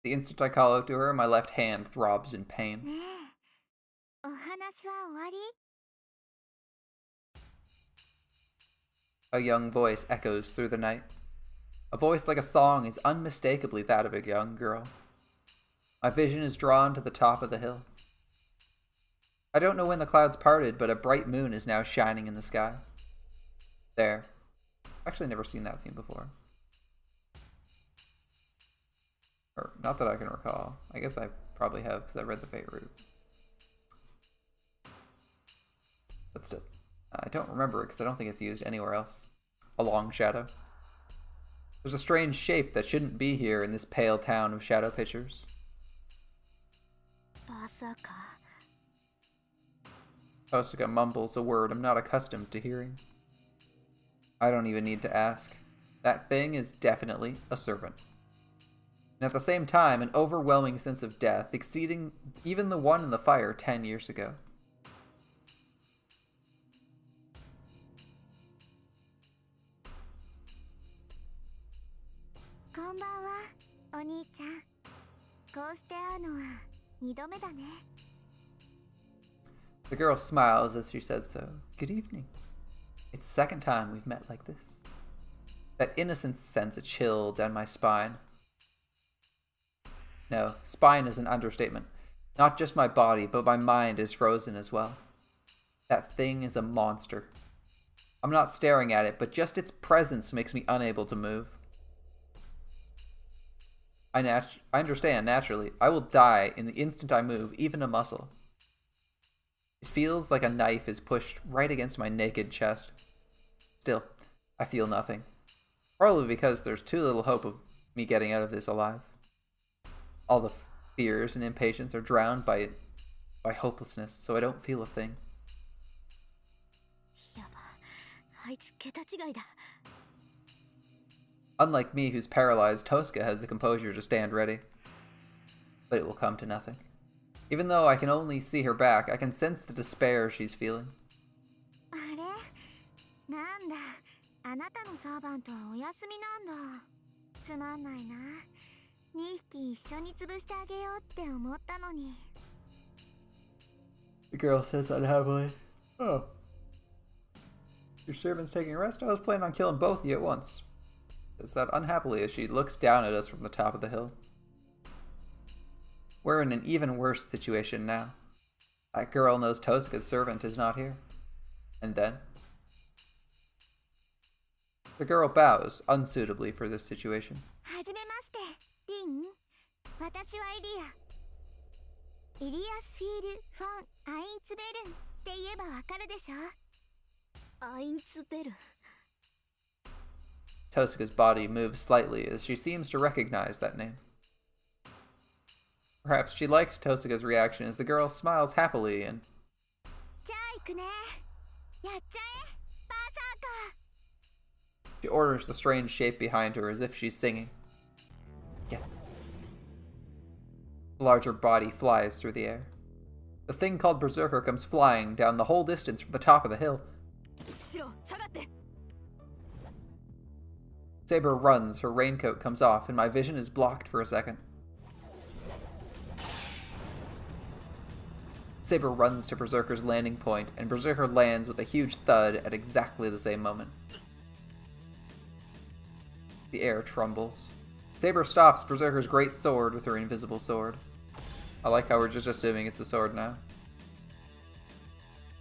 The instant I call out to her, my left hand throbs in pain. ねえ、お話は終わり？ A young voice echoes through the night. A voice like a song is unmistakably that of a young girl. My vision is drawn to the top of the hill. I don't know when the clouds parted, but a bright moon is now shining in the sky. There. Actually, never seen that scene before. Or, not that I can recall. I guess I probably have, because I read the Fate Route. But still. I don't remember it, because I don't think it's used anywhere else. A long shadow. There's a strange shape that shouldn't be here in this pale town of shadow pitchers. Berserker. Tosuka mumbles a word I'm not accustomed to hearing. I don't even need to ask. That thing is definitely a servant. And at the same time, an overwhelming sense of death, exceeding even the one in the fire 10 years ago. Konbanwa, お兄ちゃん。こうして会うのは2度目だね。The girl smiles as she said so. Good evening. It's the second time we've met like this. That innocence sends a chill down my spine. No, spine is an understatement. Not just my body, but my mind is frozen as well. That thing is a monster. I'm not staring at it, but just its presence makes me unable to move. I understand, naturally. I will die in the instant I move, even a muscle. It feels like a knife is pushed right against my naked chest. Still, I feel nothing. Probably because there's too little hope of me getting out of this alive. All the fears and impatience are drowned by hopelessness, so I don't feel a thing. やば、あいつ桁違いだ。 Unlike me, who's paralyzed, Tosuka has the composure to stand ready. But it will come to nothing. Even though I can only see her back, I can sense the despair she's feeling. あれ？なんだ、あなたのサーバントはお休みなんだ。つまんないな。2匹一緒に潰してあげようって思ったのに。 The girl says unhappily. Oh. Your servant's taking a rest? I was planning on killing both of you at once. Says that unhappily as she looks down at us from the top of the hill. We're in an even worse situation now. That girl knows Tosuka's servant is not here. And then? The girl bows unsuitably for this situation. はじめまして、リン。私はエリア。エリアスフィール・フォン・アインツベルンって言えばわかるでしょ。アインツベルン。 Tosuka's body moves slightly as she seems to recognize that name. Perhaps she liked Tosuka's reaction as the girl smiles happily and... じゃあ行くね。やっちゃえ、バーサーカー。 She orders the strange shape behind her as if she's singing. Yeah. The larger body flies through the air. The thing called Berserker comes flying down the whole distance from the top of the hill. 白、下がって。 Saber runs, her raincoat comes off, and my vision is blocked for a second. Saber runs to Berserker's landing point, and Berserker lands with a huge thud at exactly the same moment. The air trembles. Saber stops Berserker's great sword with her invisible sword. I like how we're just assuming it's a sword now.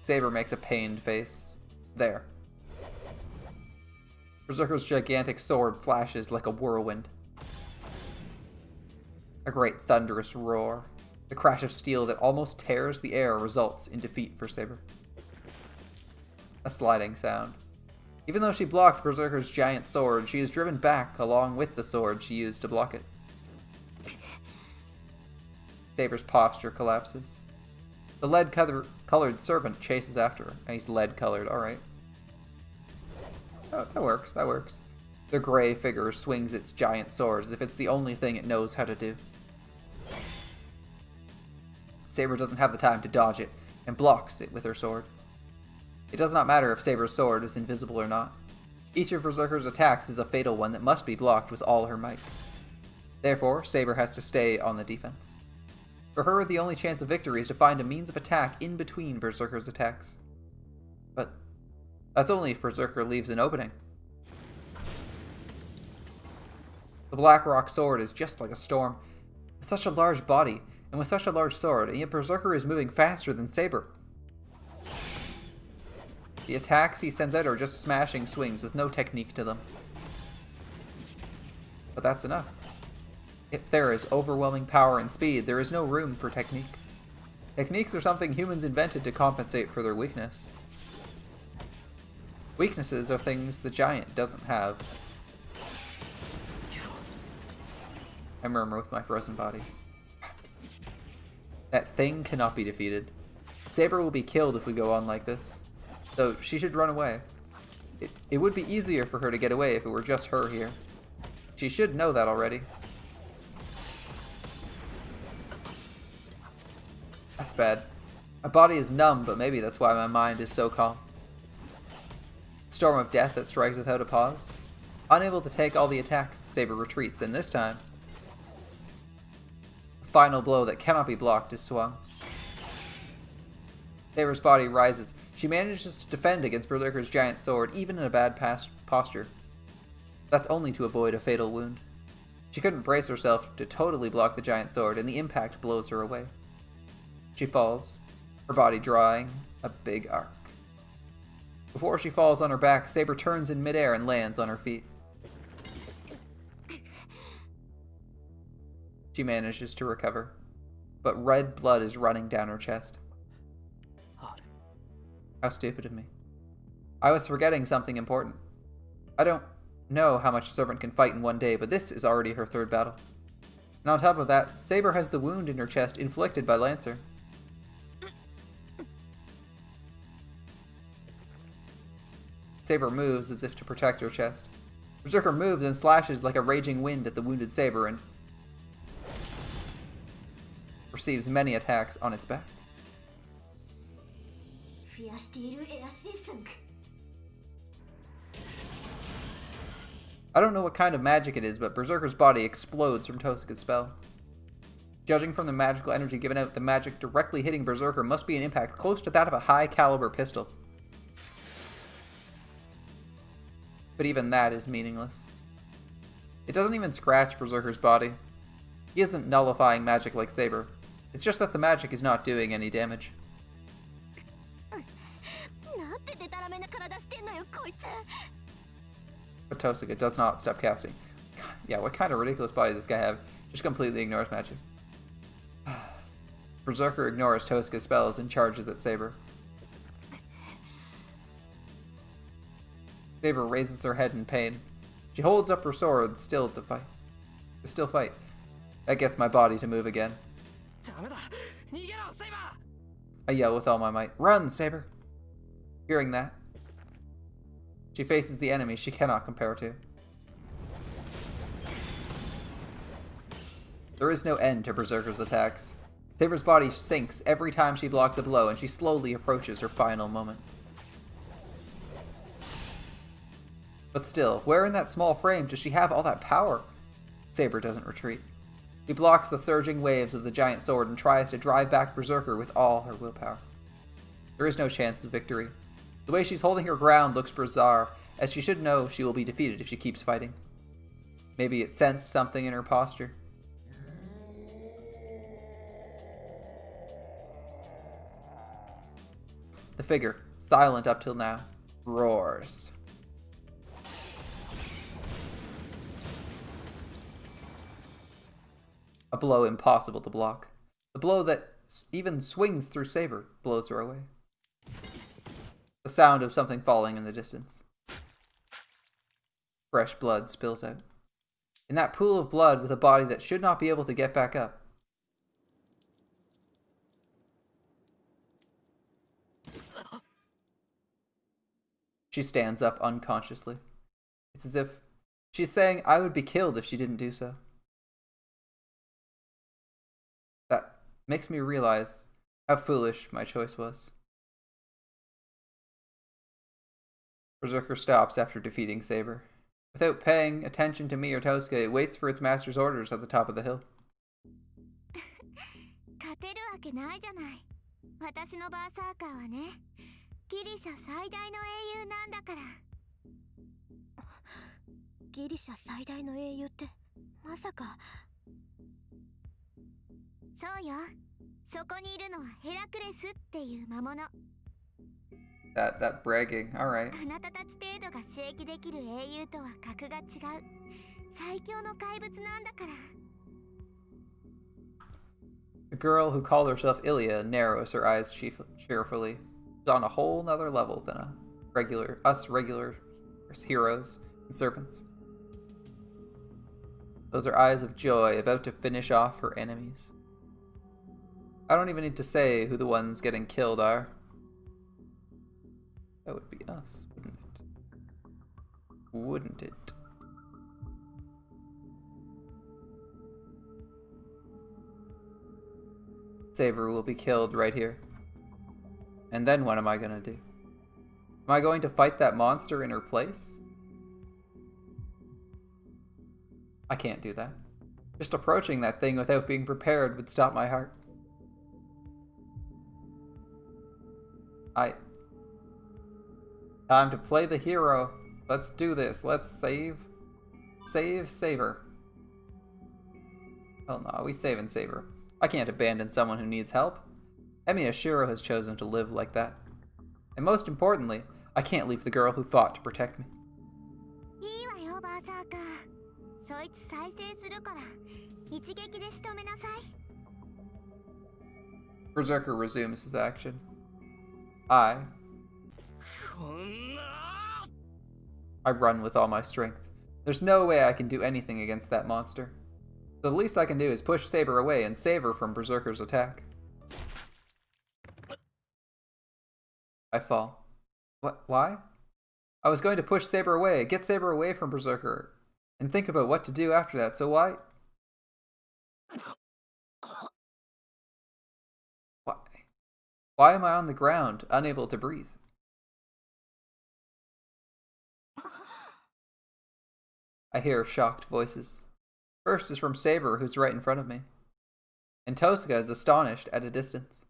Saber makes a pained face. There. Berserker's gigantic sword flashes like a whirlwind. A great thunderous roar. The crash of steel that almost tears the air results in defeat for Saber. A sliding sound. Even though she blocked Berserker's giant sword, she is driven back along with the sword she used to block it. Saber's posture collapses. The lead-colored servant chases after her. And he's lead-colored, alright. Oh, that works, that works. The gray figure swings its giant sword as if it's the only thing it knows how to do. Saber doesn't have the time to dodge it, and blocks it with her sword. It does not matter if Saber's sword is invisible or not. Each of Berserker's attacks is a fatal one that must be blocked with all her might. Therefore, Saber has to stay on the defense. For her, the only chance of victory is to find a means of attack in between Berserker's attacks. But that's only if Berserker leaves an opening. The Black Rock sword is just like a storm, with such a large body and with such a large sword, and yet Berserker is moving faster than Saber. The attacks he sends out are just smashing swings with no technique to them. But that's enough. If there is overwhelming power and speed, there is no room for technique. Techniques are something humans invented to compensate for their weakness. Weaknesses are things the giant doesn't have. I murmur with my frozen body. That thing cannot be defeated. Saber will be killed if we go on like this. So she should run away. It would be easier for her to get away if it were just her here. She should know that already. That's bad. My body is numb, but maybe that's why my mind is so calm. Storm of death that strikes without a pause. Unable to take all the attacks, Saber retreats, and this time, the final blow that cannot be blocked is swung. Saber's body rises. She manages to defend against Berserker's giant sword, even in a bad posture. That's only to avoid a fatal wound. She couldn't brace herself to totally block the giant sword, and the impact blows her away. She falls, her body drawing a big arc. Before she falls on her back, Saber turns in midair and lands on her feet. She manages to recover, but red blood is running down her chest. How stupid of me. I was forgetting something important. I don't know how much a servant can fight in one day, but this is already her third battle. And on top of that, Saber has the wound in her chest inflicted by Lancer. Saber moves as if to protect her chest. Berserker moves and slashes like a raging wind at the wounded Saber and receives many attacks on its back. I don't know what kind of magic it is, but Berserker's body explodes from Tosuka's spell. Judging from the magical energy given out, the magic directly hitting Berserker must be an impact close to that of a high-caliber pistol. But even that is meaningless. It doesn't even scratch Berserker's body. He isn't nullifying magic like Saber. It's just that the magic is not doing any damage. But Tosuka does not stop casting. Yeah, what kind of ridiculous body does this guy have? Just completely ignores magic. Berserker ignores Tosuka's spells and charges at Saber. Saber raises her head in pain. She holds up her sword still to fight. That gets my body to move again. I yell with all my might, "Run, Saber!" Hearing that, she faces the enemy she cannot compare to. There is no end to Berserker's attacks. Saber's body sinks every time she blocks a blow, and she slowly approaches her final moment. But still, where in that small frame does she have all that power? Saber doesn't retreat. He blocks the surging waves of the giant sword and tries to drive back Berserker with all her willpower. There is no chance of victory. The way she's holding her ground looks bizarre, as she should know she will be defeated if she keeps fighting. Maybe it sensed something in her posture. The figure, silent up till now, roars. A blow impossible to block. The blow that even swings through Saber blows her away. The sound of something falling in the distance. Fresh blood spills out. In that pool of blood with a body that should not be able to get back up. She stands up unconsciously. It's as if she's saying, I would be killed if she didn't do so. That makes me realize how foolish my choice was. Berserker stops after defeating Saber. Without paying attention to me or Tosuke, it waits for its master's orders at the top of the hill. 勝てるわけないじゃない。私のバーサーカーはね、ギリシャ最大の英雄なんだから。ギリシャ最大の英雄ってまさか。そうよ。そこにいるのはヘラクレスっていう魔物。That bragging, alright. あなたたち程度が刺激できる英雄とは格が違う。最強の怪物なんだから。The girl who called herself Ilya narrows her eyes cheerfully. She's on a whole nother level than us regular heroes and servants. Those are eyes of joy about to finish off her enemies. I don't even need to say who the ones getting killed are. That would be us, wouldn't it? Wouldn't it? Saber will be killed right here. And then what am I gonna do? Am I going to fight that monster in her place? I can't do that. Just approaching that thing without being prepared would stop my heart. Time to play the hero. Let's do this. Let's save Saber. Oh no, we save and Saber. I can't abandon someone who needs help. Emiyashiro has chosen to live like that. And most importantly, I can't leave the girl who fought to protect me. いいわよ、バーサーカー。そいつ再生するから、一撃で仕留めなさい。Berserker resumes his action. I run with all my strength. There's no way I can do anything against that monster. The least I can do is push Saber away and save her from Berserker's attack. I fall. What? Why? I was going to push Saber away, get Saber away from Berserker, and think about what to do after that, so why? Why am I on the ground, unable to breathe? I hear shocked voices. First is from Saber, who's right in front of me. And Tosuke is astonished at a distance.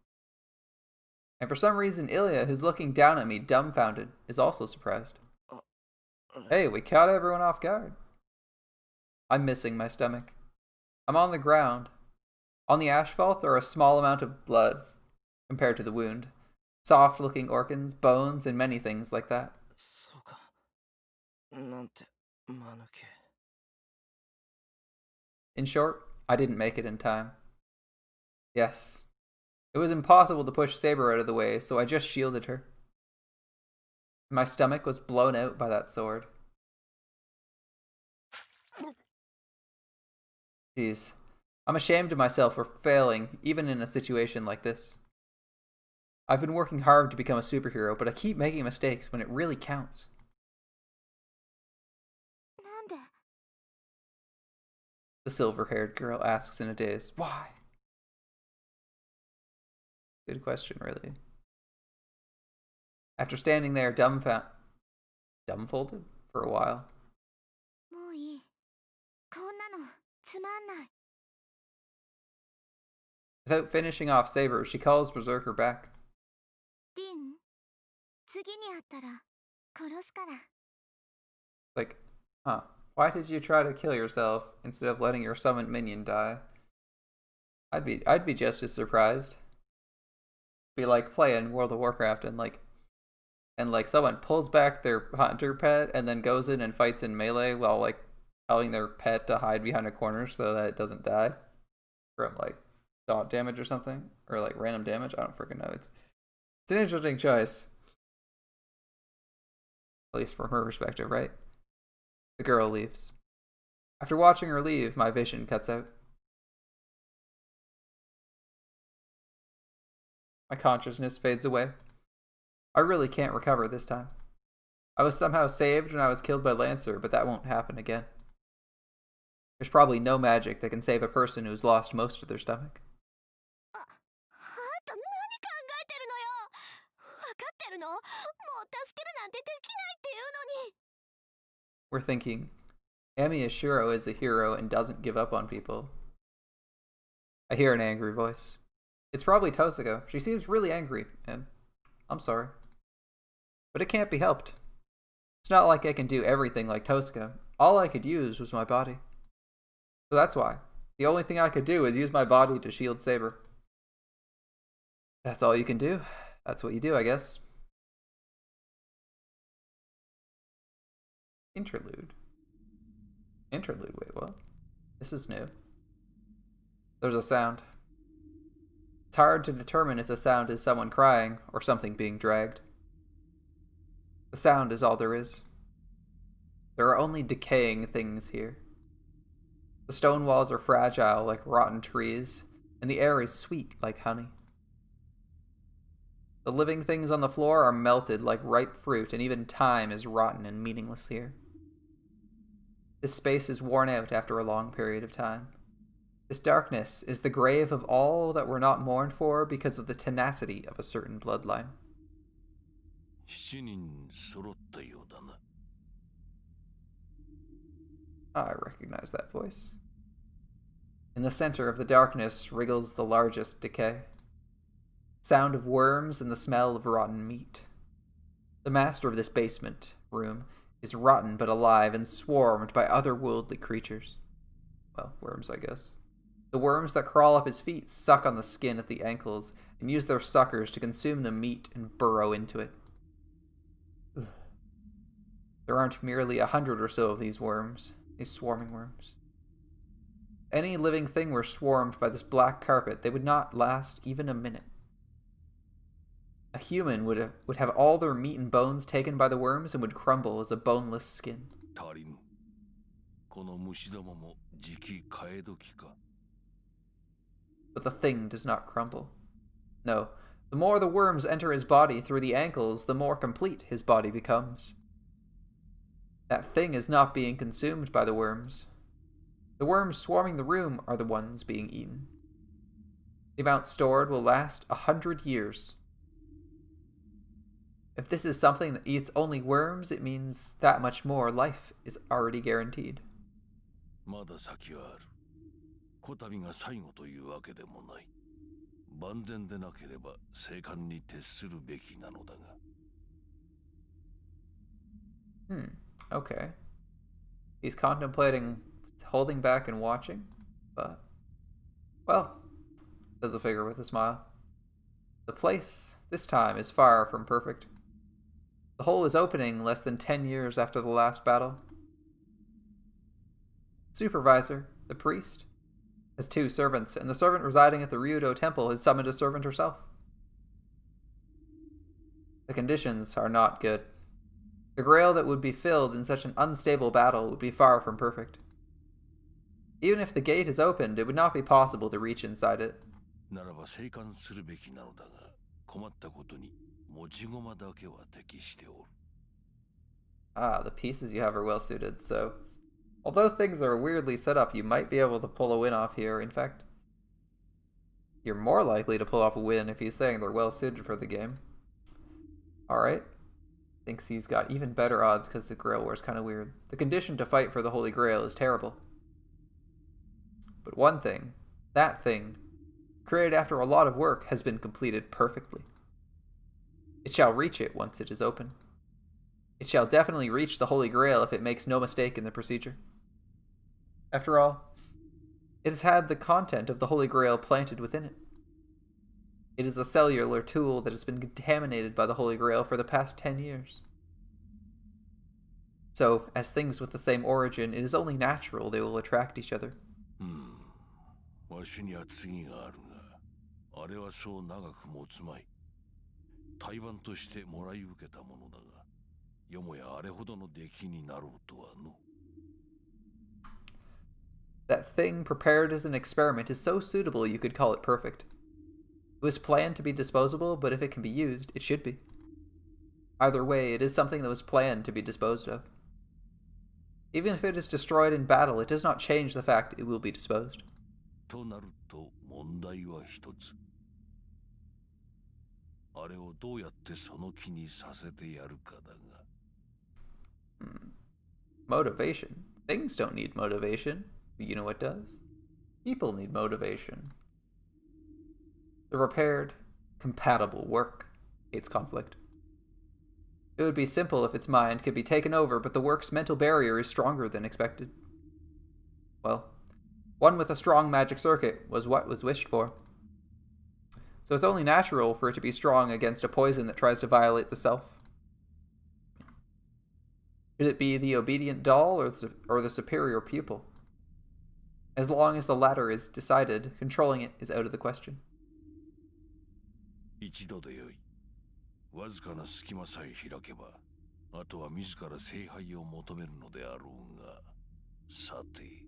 And for some reason, Ilya, who's looking down at me dumbfounded, is also surprised. Hey, we caught everyone off guard. I'm missing my stomach. I'm on the ground. On the asphalt, there are a small amount of blood compared to the wound. Soft-looking organs, bones, and many things like that. In short, I didn't make it in time. Yes. It was impossible to push Saber out of the way, so I just shielded her. My stomach was blown out by that sword. Jeez. I'm ashamed of myself for failing, even in a situation like this. I've been working hard to become a superhero, but I keep making mistakes when it really counts. The silver-haired girl asks in a daze. Why? Good question, really. After standing there dumbfolded for a while. Without finishing off Saber, she calls Berserker back. Like, huh. Why did you try to kill yourself instead of letting your summoned minion die? I'd be just as surprised. Be like playing World of Warcraft and someone pulls back their hunter pet and then goes in and fights in melee while like telling their pet to hide behind a corner so that it doesn't die from like dot damage or something, or like random damage. I don't freaking know. It's an interesting choice, at least from her perspective, right? The girl leaves. After watching her leave, my vision cuts out. My consciousness fades away. I really can't recover this time. I was somehow saved when I was killed by Lancer, but that won't happen again. There's probably no magic that can save a person who's lost most of their stomach. We're thinking, Ami Ashiro is a hero and doesn't give up on people. I hear an angry voice. It's probably Tosuko. She seems really angry, and I'm sorry. But it can't be helped. It's not like I can do everything like Tosuko. All I could use was my body. So that's why. The only thing I could do is use my body to shield Saber. That's all you can do. That's what you do, I guess. Interlude. Wait, what? This is new. There's a sound. It's hard to determine if the sound is someone crying or something being dragged. The sound is all there is. There are only decaying things here. The stone walls are fragile like rotten trees, and the air is sweet like honey. The living things on the floor are melted like ripe fruit, and even time is rotten and meaningless here. This space is worn out after a long period of time. This darkness is the grave of all that were not mourned for because of the tenacity of a certain bloodline. I recognize that voice. In the center of the darkness wriggles the largest decay. Sound of worms and the smell of rotten meat. The master of this basement room is rotten but alive and swarmed by otherworldly creatures. Well, worms, I guess. The worms that crawl up his feet suck on the skin at the ankles and use their suckers to consume the meat and burrow into it. Ugh. There aren't merely 100 or so of these worms, these swarming worms. Any living thing were swarmed by this black carpet, they would not last even a minute. A human would have all their meat and bones taken by the worms and would crumble as a boneless skin. But the thing does not crumble. No, the more the worms enter his body through the ankles, the more complete his body becomes. That thing is not being consumed by the worms. The worms swarming the room are the ones being eaten. The amount stored will last 100 years. If this is something that eats only worms, it means that much more life is already guaranteed. Hmm, okay. He's contemplating holding back and watching, but, well, says the figure with a smile. The place, this time, is far from perfect. The hole is opening less than 10 years after the last battle. Supervisor, the priest, has 2 servants, and the servant residing at the Ryudo temple has summoned a servant herself. The conditions are not good. The grail that would be filled in such an unstable battle would be far from perfect. Even if the gate is opened, it would not be possible to reach inside it. The pieces you have are well suited, so although things are weirdly set up, you might be able to pull a win off here. In fact, you're more likely to pull off a win if he's saying they're well suited for the game. Alright. Thinks he's got even better odds because the Grail War is kind of weird. The condition to fight for the Holy Grail is terrible. But one thing, that thing, created after a lot of work, has been completed perfectly. It shall reach it once it is open. It shall definitely reach the Holy Grail if it makes no mistake in the procedure. After all, it has had the content of the Holy Grail planted within it. It is a cellular tool that has been contaminated by the Holy Grail for the past 10 years. So, as things with the same origin, it is only natural they will attract each other. わしには次があるが、あれはそう長く持つまい。対バンとしてもらい受けたものだが、よもやあれほどの出来になろうとはの。That thing prepared as an experiment is so suitable you could call it perfect. It was planned to be disposable, but if it can be used, it should be. Either way, it is something that was planned to be disposed of. Even if it is destroyed in battle, it does not change the fact it will be disposed. となると問題は一つ。あれをどうやってその気にさせてやるかだが。Motivation. Things don't need motivation. But you know what does? People need motivation. The repaired, compatible work hates conflict. It would be simple if its mind could be taken over, but the work's mental barrier is stronger than expected. Well, one with a strong magic circuit was what was wished for. So it's only natural for it to be strong against a poison that tries to violate the self. Should it be the obedient doll or the superior pupil? As long as the latter is decided, controlling it is out of the question. 一度でよい。わずかな隙間さえ開けば、あとは自ら聖杯を求めるのであろうが。さて。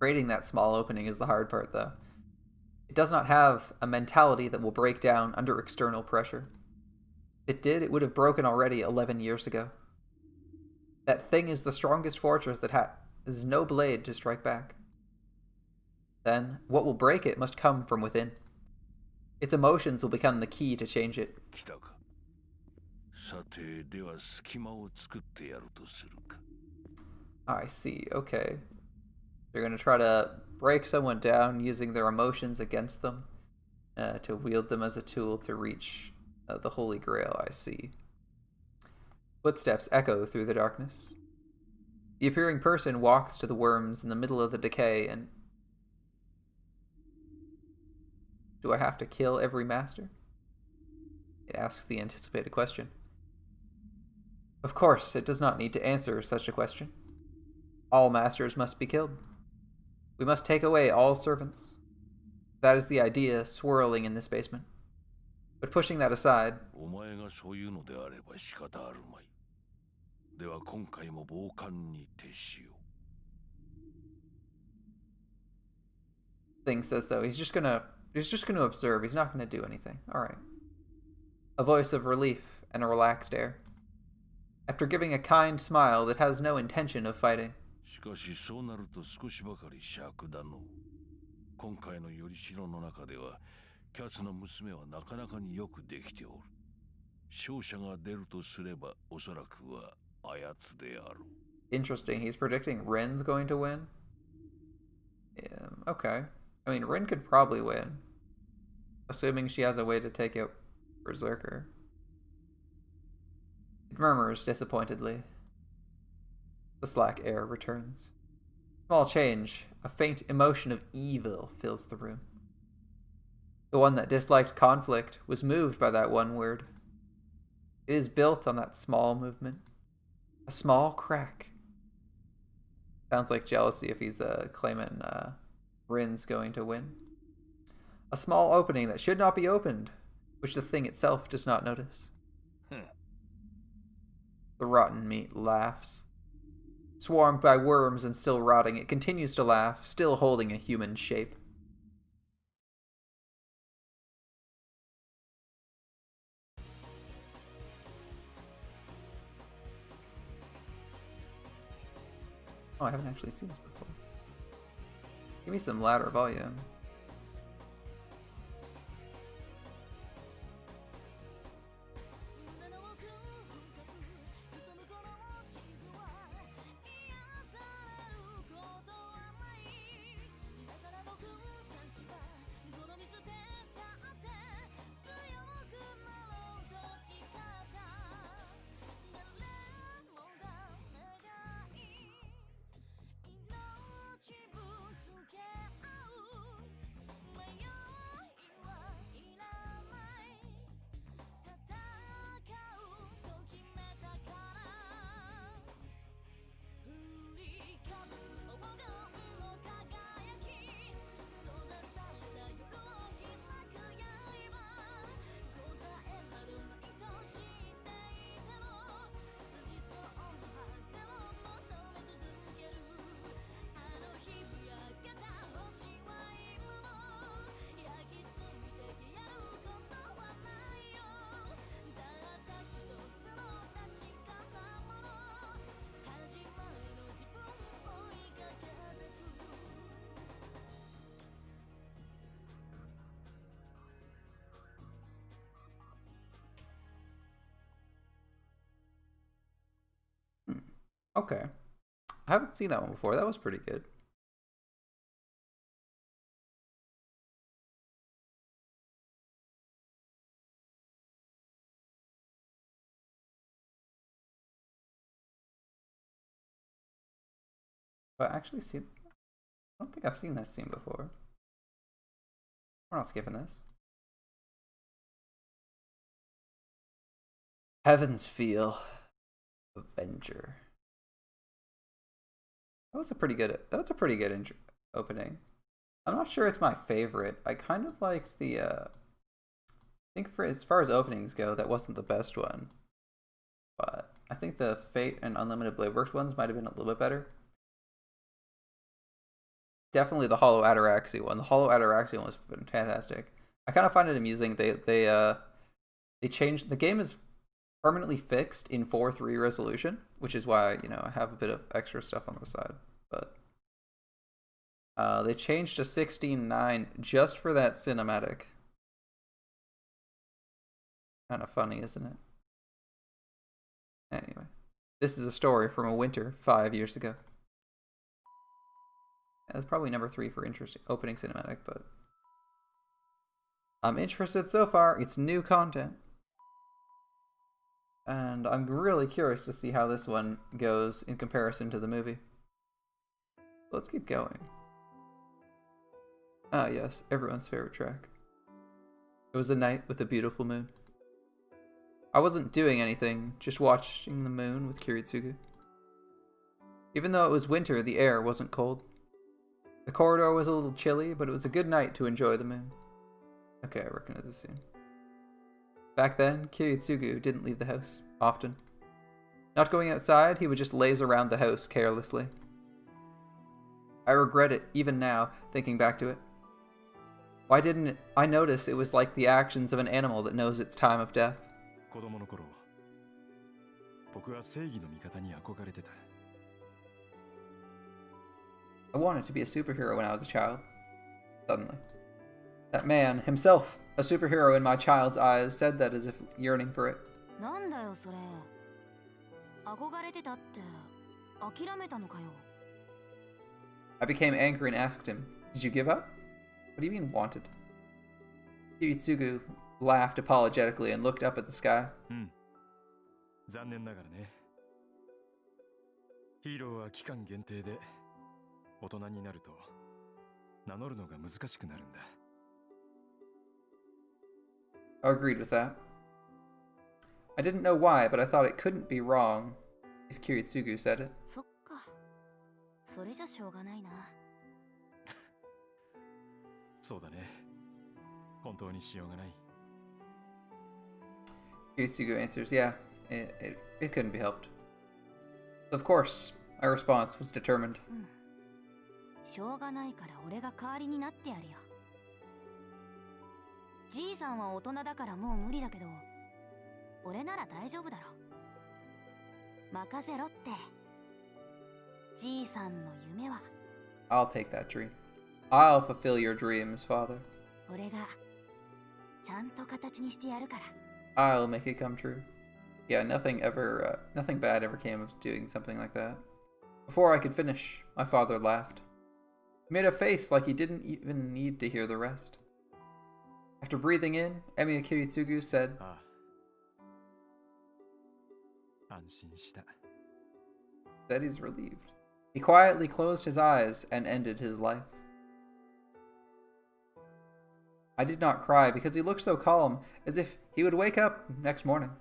Creating that small opening is the hard part, though. It does not have a mentality that will break down under external pressure. If it did, it would have broken already 11 years ago. That thing is the strongest fortress that has no blade to strike back. Then, what will break it must come from within. Its emotions will become the key to change it. 来たか。さて、では隙間を作ってやるとするか。I see, okay. They're gonna try to break someone down using their emotions against them to wield them as a tool to reach the Holy Grail, I see. Footsteps echo through the darkness. The appearing person walks to the worms in the middle of the decay and... Do I have to kill every master? It asks the anticipated question. Of course, it does not need to answer such a question. All masters must be killed. We must take away all servants. That is the idea swirling in this basement. But pushing that aside... お前がそういうのであれば仕方あるまい。では今回も傍観に徹しよう。 Thing says so. He's just gonna observe. He's not gonna do anything. Alright. A voice of relief and a relaxed air. After giving a kind smile that has no intention of fighting. しかしそうなると少しばかり尺だの。今回のよりしろの中では、キャツの娘はなかなかによくできておる。勝者が出るとすれば、おそらくはあやつであろう。Interesting. He's predicting Rin's going to win? Yeah, okay. I mean, Rin could probably win. Assuming she has a way to take out Berserker. It murmurs disappointedly. The slack air returns. Small change. A faint emotion of evil fills the room. The one that disliked conflict was moved by that one word. It is built on that small movement. A small crack. Sounds like jealousy if he's claiming Rin's going to win. A small opening that should not be opened, which the thing itself does not notice. The rotten meat laughs. Swarmed by worms and still rotting, it continues to laugh, still holding a human shape. Oh, I haven't actually seen this before. Give me some louder volume. Okay. I haven't seen that one before. That was pretty good. But actually seen, I don't think I've seen this scene before. We're not skipping this. Heaven's Feel. Avenger. That was a pretty good opening. I'm not sure it's my favorite. I kind of liked the I think for as far as openings go, that wasn't the best one. But I think the Fate and Unlimited Blade Works ones might have been a little bit better. Definitely the Hollow Ataraxy one. The Hollow Ataraxy one was fantastic. I kind of find it amusing. They changed the game is permanently fixed in 4:3 resolution, which is why I have a bit of extra stuff on the side. But they changed to 16:9 just for that cinematic. Kind of funny, isn't it? Anyway, this is a story from a winter 5 years ago. That's probably number 3 for interesting opening cinematic, but I'm interested so far. It's new content. And I'm really curious to see how this one goes in comparison to the movie. Let's keep going. Ah yes, everyone's favorite track. It was a night with a beautiful moon. I wasn't doing anything, just watching the moon with Kiritsugu. Even though it was winter, the air wasn't cold. The corridor was a little chilly, but it was a good night to enjoy the moon. Okay, I recognize this scene. Back then, Kiritsugu didn't leave the house often. Not going outside, he would just laze around the house carelessly. I regret it, even now, thinking back to it. Why didn't I notice it was like the actions of an animal that knows its time of death? I wanted to be a superhero when I was a child. Suddenly. That man, himself, a superhero in my child's eyes, said that as if yearning for it. I became angry and asked him, "Did you give up? What do you mean, wanted?" Kiritsugu laughed apologetically and looked up at the sky. I agreed with that. I didn't know why, but I thought it couldn't be wrong if Kiritsugu said it. Kiritsugu answers, yeah, it couldn't be helped. Of course, my response was determined. I'll take that dream. I'll fulfill your dreams, father. I'll make it come true. Yeah, nothing bad ever came of doing something like that. Before I could finish, my father laughed. He made a face like he didn't even need to hear the rest. After breathing in, Emiya Kiritsugu said, that he's relieved. He quietly closed his eyes and ended his life. I did not cry because he looked so calm, as if he would wake up next morning.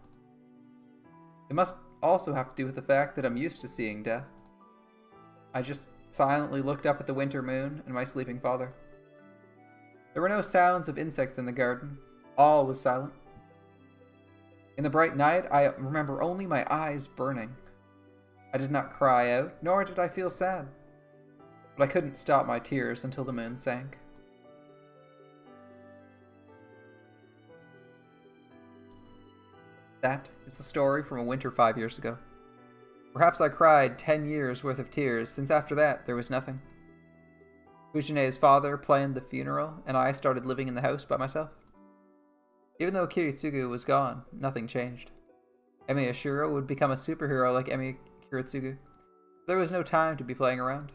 It must also have to do with the fact that I'm used to seeing death. I just silently looked up at the winter moon and my sleeping father. There were no sounds of insects in the garden. All was silent. In the bright night, I remember only my eyes burning. I did not cry out, nor did I feel sad. But I couldn't stop my tears until the moon sank. That is the story from a winter 5 years ago. Perhaps I cried 10 years worth of tears, since after that there was nothing. Fujine's father planned the funeral, and I started living in the house by myself. Even though Kiritsugu was gone, nothing changed. Emi Ashiro would become a superhero like Emi Kiritsugu. There was no time to be playing around.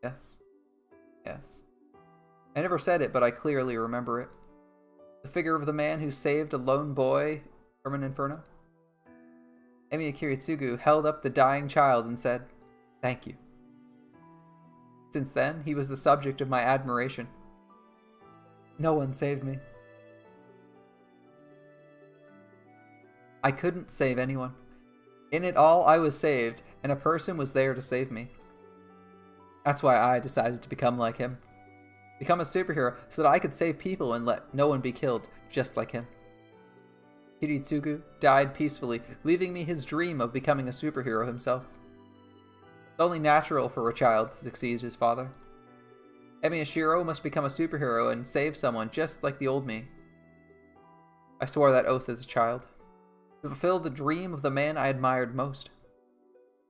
Yes. Yes. I never said it, but I clearly remember it. The figure of the man who saved a lone boy from an inferno. Emiya Kiritsugu held up the dying child and said, "Thank you." Since then, he was the subject of my admiration. No one saved me. I couldn't save anyone. In it all, I was saved, and a person was there to save me. That's why I decided to become like him. Become a superhero so that I could save people and let no one be killed, just like him. Kiritsugu died peacefully, leaving me his dream of becoming a superhero himself. It's only natural for a child to succeed his father. Emiyashiro must become a superhero and save someone just like the old me. I swore that oath as a child, to fulfill the dream of the man I admired most.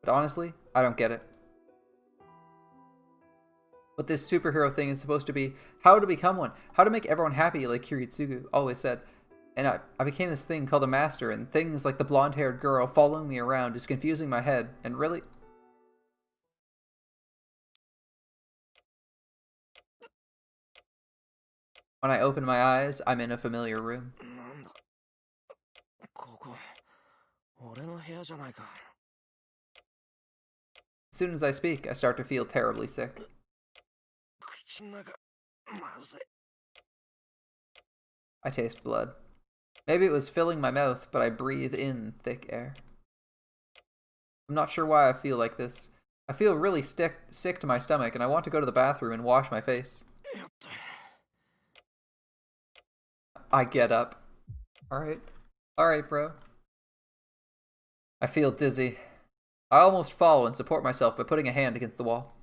But honestly, I don't get it. What this superhero thing is supposed to be, how to become one, how to make everyone happy like Kiritsugu always said. And I became this thing called a master, and things like the blonde-haired girl following me around is confusing my head, and really... When I open my eyes, I'm in a familiar room. As soon as I speak, I start to feel terribly sick. I taste blood. Maybe it was filling my mouth, but I breathe in thick air. I'm not sure why I feel like this. I feel really sick to my stomach, and I want to go to the bathroom and wash my face. I get up. Alright, bro. I feel dizzy. I almost fall and support myself by putting a hand against the wall.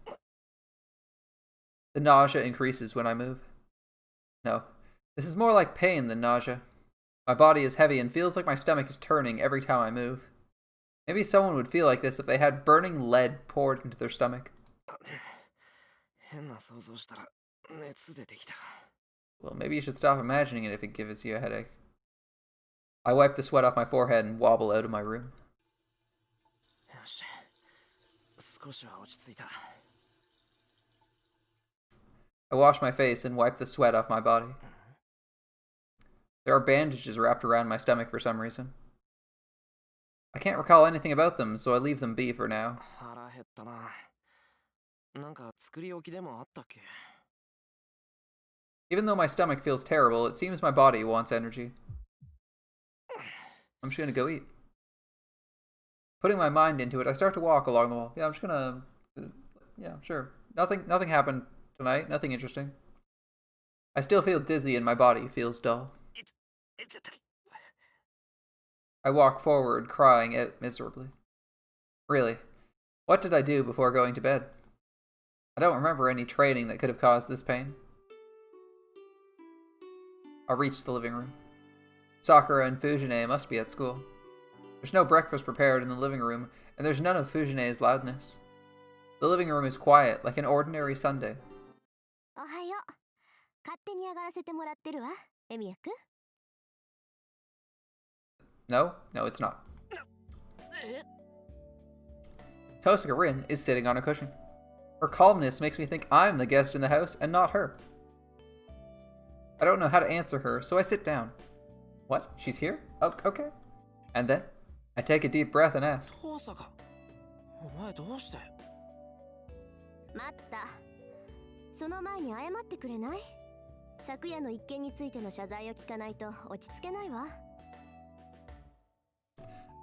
The nausea increases when I move. No, this is more like pain than nausea. My body is heavy and feels like my stomach is turning every time I move. Maybe someone would feel like this if they had burning lead poured into their stomach. Well, maybe you should stop imagining it if it gives you a headache. I wipe the sweat off my forehead and wobble out of my room. I wash my face and wipe the sweat off my body. There are bandages wrapped around my stomach for some reason. I can't recall anything about them, so I leave them be for now. Even though my stomach feels terrible, it seems my body wants energy. I'm just gonna go eat. Putting my mind into it, I start to walk along the wall. Yeah, I'm just gonna... Yeah, sure. Nothing happened tonight. Nothing interesting. I still feel dizzy and my body feels dull. I walk forward, crying out miserably. Really, what did I do before going to bed? I don't remember any training that could have caused this pain. I reach the living room. Sakura and Fujine must be at school. There's no breakfast prepared in the living room, and there's none of Fujine's loudness. The living room is quiet, like an ordinary Sunday. No, it's not. Tosaka Rin is sitting on a cushion. Her calmness makes me think I'm the guest in the house and not her. I don't know how to answer her, so I sit down. What? She's here? Oh, okay. And then, I take a deep breath and ask.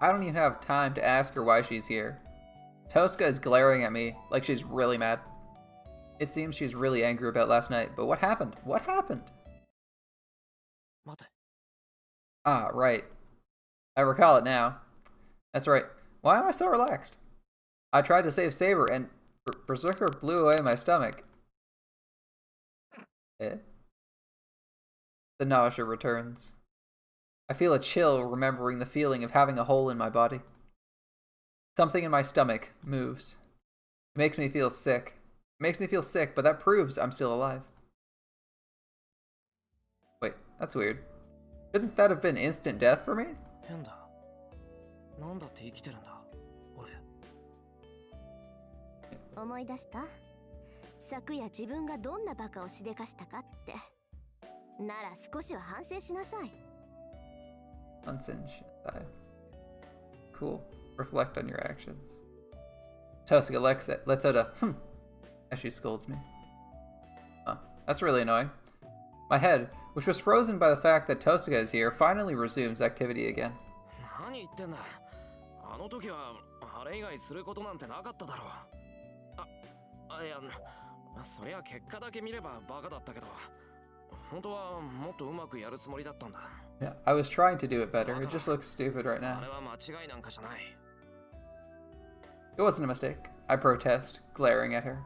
I don't even have time to ask her why she's here. Tosaka is glaring at me like she's really mad. It seems she's really angry about last night, but what happened? What happened? Ah, right. I recall it now. That's right. Why am I so relaxed? I tried to save Saber and Berserker blew away my stomach. Eh? The nausea returns. I feel a chill remembering the feeling of having a hole in my body. Something in my stomach moves. It makes me feel sick. It makes me feel sick, but that proves I'm still alive. Wait, that's weird. Shouldn't that have been instant death for me? 思い出した？昨夜自分がどんなバカをしでかしたかって。なら少しは反省しなさい。Cool. Reflect on your actions. Tosuga lets out a as she scolds me. Huh. That's really annoying. My head, which was frozen by the fact that Tosuga is here, finally resumes activity again. 何言ってんだ。あの時はあれ以外することなんてなかっただろう。いや、そりゃ結果だけ見ればバカだったけど、本当はもっとうまくやるつもりだったんだ。Yeah, I was trying to do it better. It just looks stupid right now. あれは間違いなんかじゃない。It wasn't a mistake. I protest, glaring at her.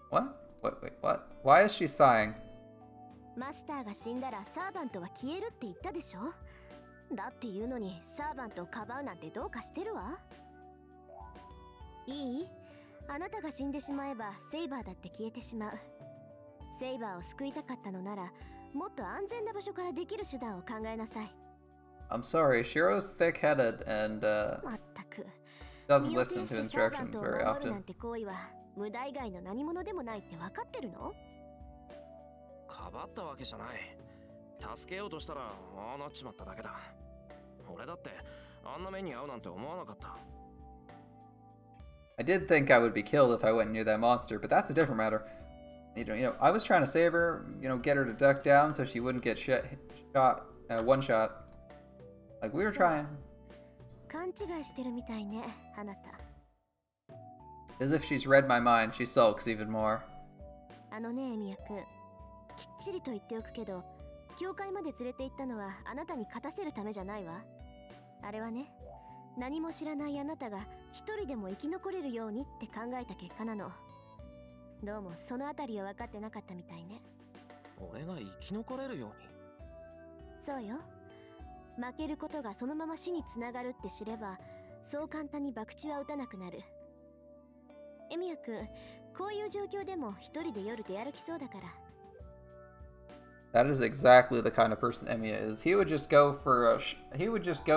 What? Wait, what? Why is she sighing? マスターが死んだらサーバントは消えるって言ったでしょ。だって言うのにサーバントをかばうなんてどうかしてるわ。いい？あなたが死んでしまえばセイバーだって消えてしまう。セイバーを救いたかったのならもっと安全な場所からできる手段を考えなさい。I'm sorry, Shiro's thick-headed and まったく doesn't listen to instructions very なん often. て行為は無駄以外の何者でもないって分かってるの？かばったわけじゃない。助けようとしたらああなっちまっただけだ。俺だってあんな目に遭うなんて思わなかった。I did think I would be killed if I went near that monster, but that's a different matter. I was trying to save her, get her to duck down so she wouldn't get shot, one shot. Like, we were trying. 勘違いしてるみたいね、あなた。As if she's read my mind, she sulks even more. あのね、エミヤ君。きっちりと言っておくけど、教会まで連れて行ったのはあなたに勝たせるためじゃないわ。あれはね、何も知らないあなたが一人でも生き残れるようにって考えた結果なの。どうもそのあたりを分かってなかったみたいね。俺が生き残れるように？そうよ。負けることがそのまま死につながるって知れば、そう簡単に博打は打たなくなる。エミヤ君、こういう状況でも一人で夜出歩きそうだから。That is exactly the kind of person Emiya is. He would just go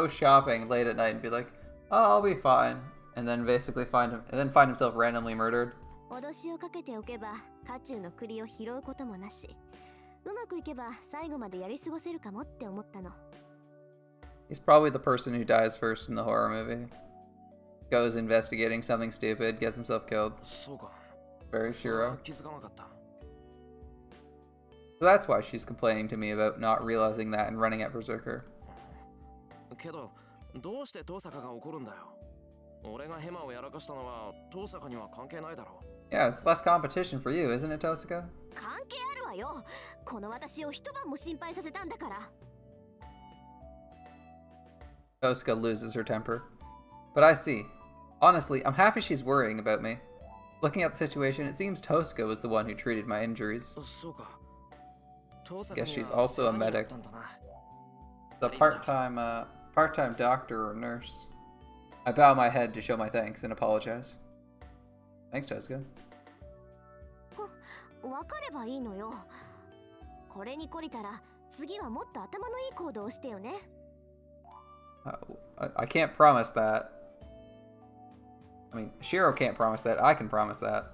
shopping late at night and be like, "Oh, I'll be fine," and then basically find himself randomly murdered. 脅しをかけておけば、家中の栗を拾うこともなし。うまくいけば最後までやり過ごせるかもって思ったの。He's probably the person who dies first in the horror movie. Goes investigating something stupid, gets himself killed. そうか。 Very Shiro. 気づかなかった。So that's why she's complaining to me about not realizing that and running at Berserker. けど、どうして遠坂が怒るんだよ。俺がヘマをやらかしたのは遠坂には関係ないだろう。Yeah, it's less competition for you, isn't it, Tosuka? 関係あるわよ。この私を一晩も心配させたんだから。Tosuka loses her temper. But I see. Honestly, I'm happy she's worrying about me. Looking at the situation, it seems Tosuka was the one who treated my injuries. そうか。Guess she's also a medic. The part-time doctor or nurse. I bow my head to show my thanks and apologize. Thanks, Tosuka. わかればいいのよ。これに懲りたら、次はもっと頭のいい行動をしてよね。I can't promise that. I mean, Shiro can't promise that. I can promise that.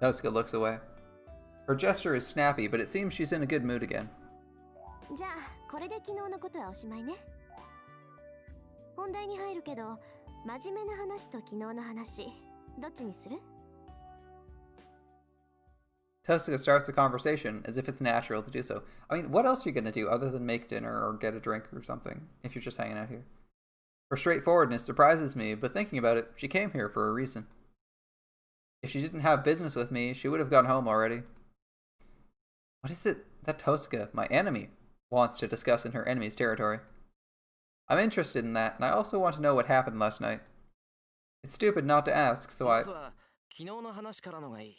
Tosuka looks away. Her gesture is snappy, but it seems she's in a good mood again. じゃあ、これで昨日のことはおしまいね。本題に入るけど、真面目な話と昨日の話、どっちにする？ Tosuka starts the conversation as if it's natural to do so. I mean, what else are you gonna do other than make dinner or get a drink or something, if you're just hanging out here? Her straightforwardness surprises me, but thinking about it, she came here for a reason. If she didn't have business with me, she would have gone home already. What is it that Tosuka, my enemy, wants to discuss in her enemy's territory? I'm interested in that, and I also want to know what happened last night. It's stupid not to ask, so I... 昨日の話からのがいい。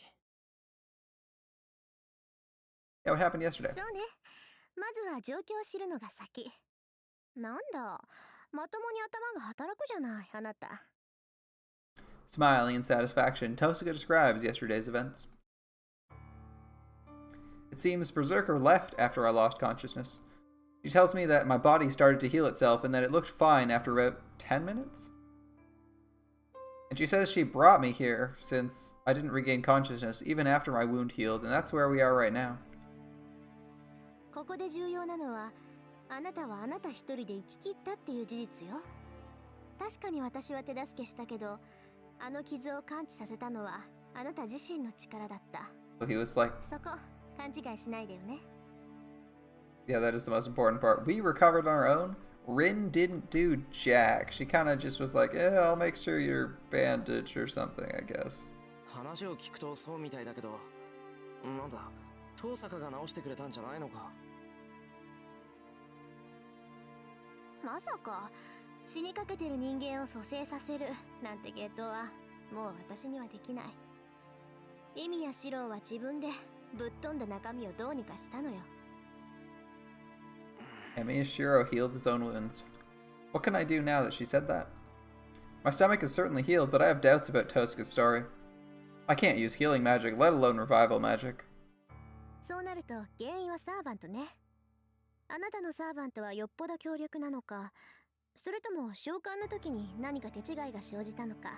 Yeah, what happened yesterday? そうね。まずは状況を知るのが先。なんだ、まともに頭が働くじゃない、あなた。Smiling in satisfaction, Tosuka describes yesterday's events. It seems Berserker left after I lost consciousness. She tells me that my body started to heal itself and that it looked fine after about 10 minutes? And she says she brought me here since I didn't regain consciousness even after my wound healed, and that's where we are right now. ここで重要なのは、あなたはあなた一人で生き切ったっていう事実よ。確かに私は手助けしたけど、あの傷を完治させたのはあなた自身の力だった。So he was like, そこ、勘違いしないでよね。yeah, that is the most important part. We recovered on our own. Rin didn't do jack. She kind of just was like, yeah, I'll make sure you're bandaged or something, I guess. 話を聞くとそうみたいだけど、なんだ、遠坂が直してくれたんじゃないのか。まさか死にかけてる人間を蘇生させるなんて芸当はもう私にはできない。意味や四郎は自分でぶっ飛んだ中身をどうにかしたのよ。Miyashiro healed his own wounds. What can I do now that she said that? My stomach is certainly healed, but I have doubts about Tosuka's story. I can't use healing magic, let alone revival magic. そうなると原因はサーバントね。あなたのサーバントはよっぽど強力なのか、それとも召喚の時に何か手違いが生じたのか。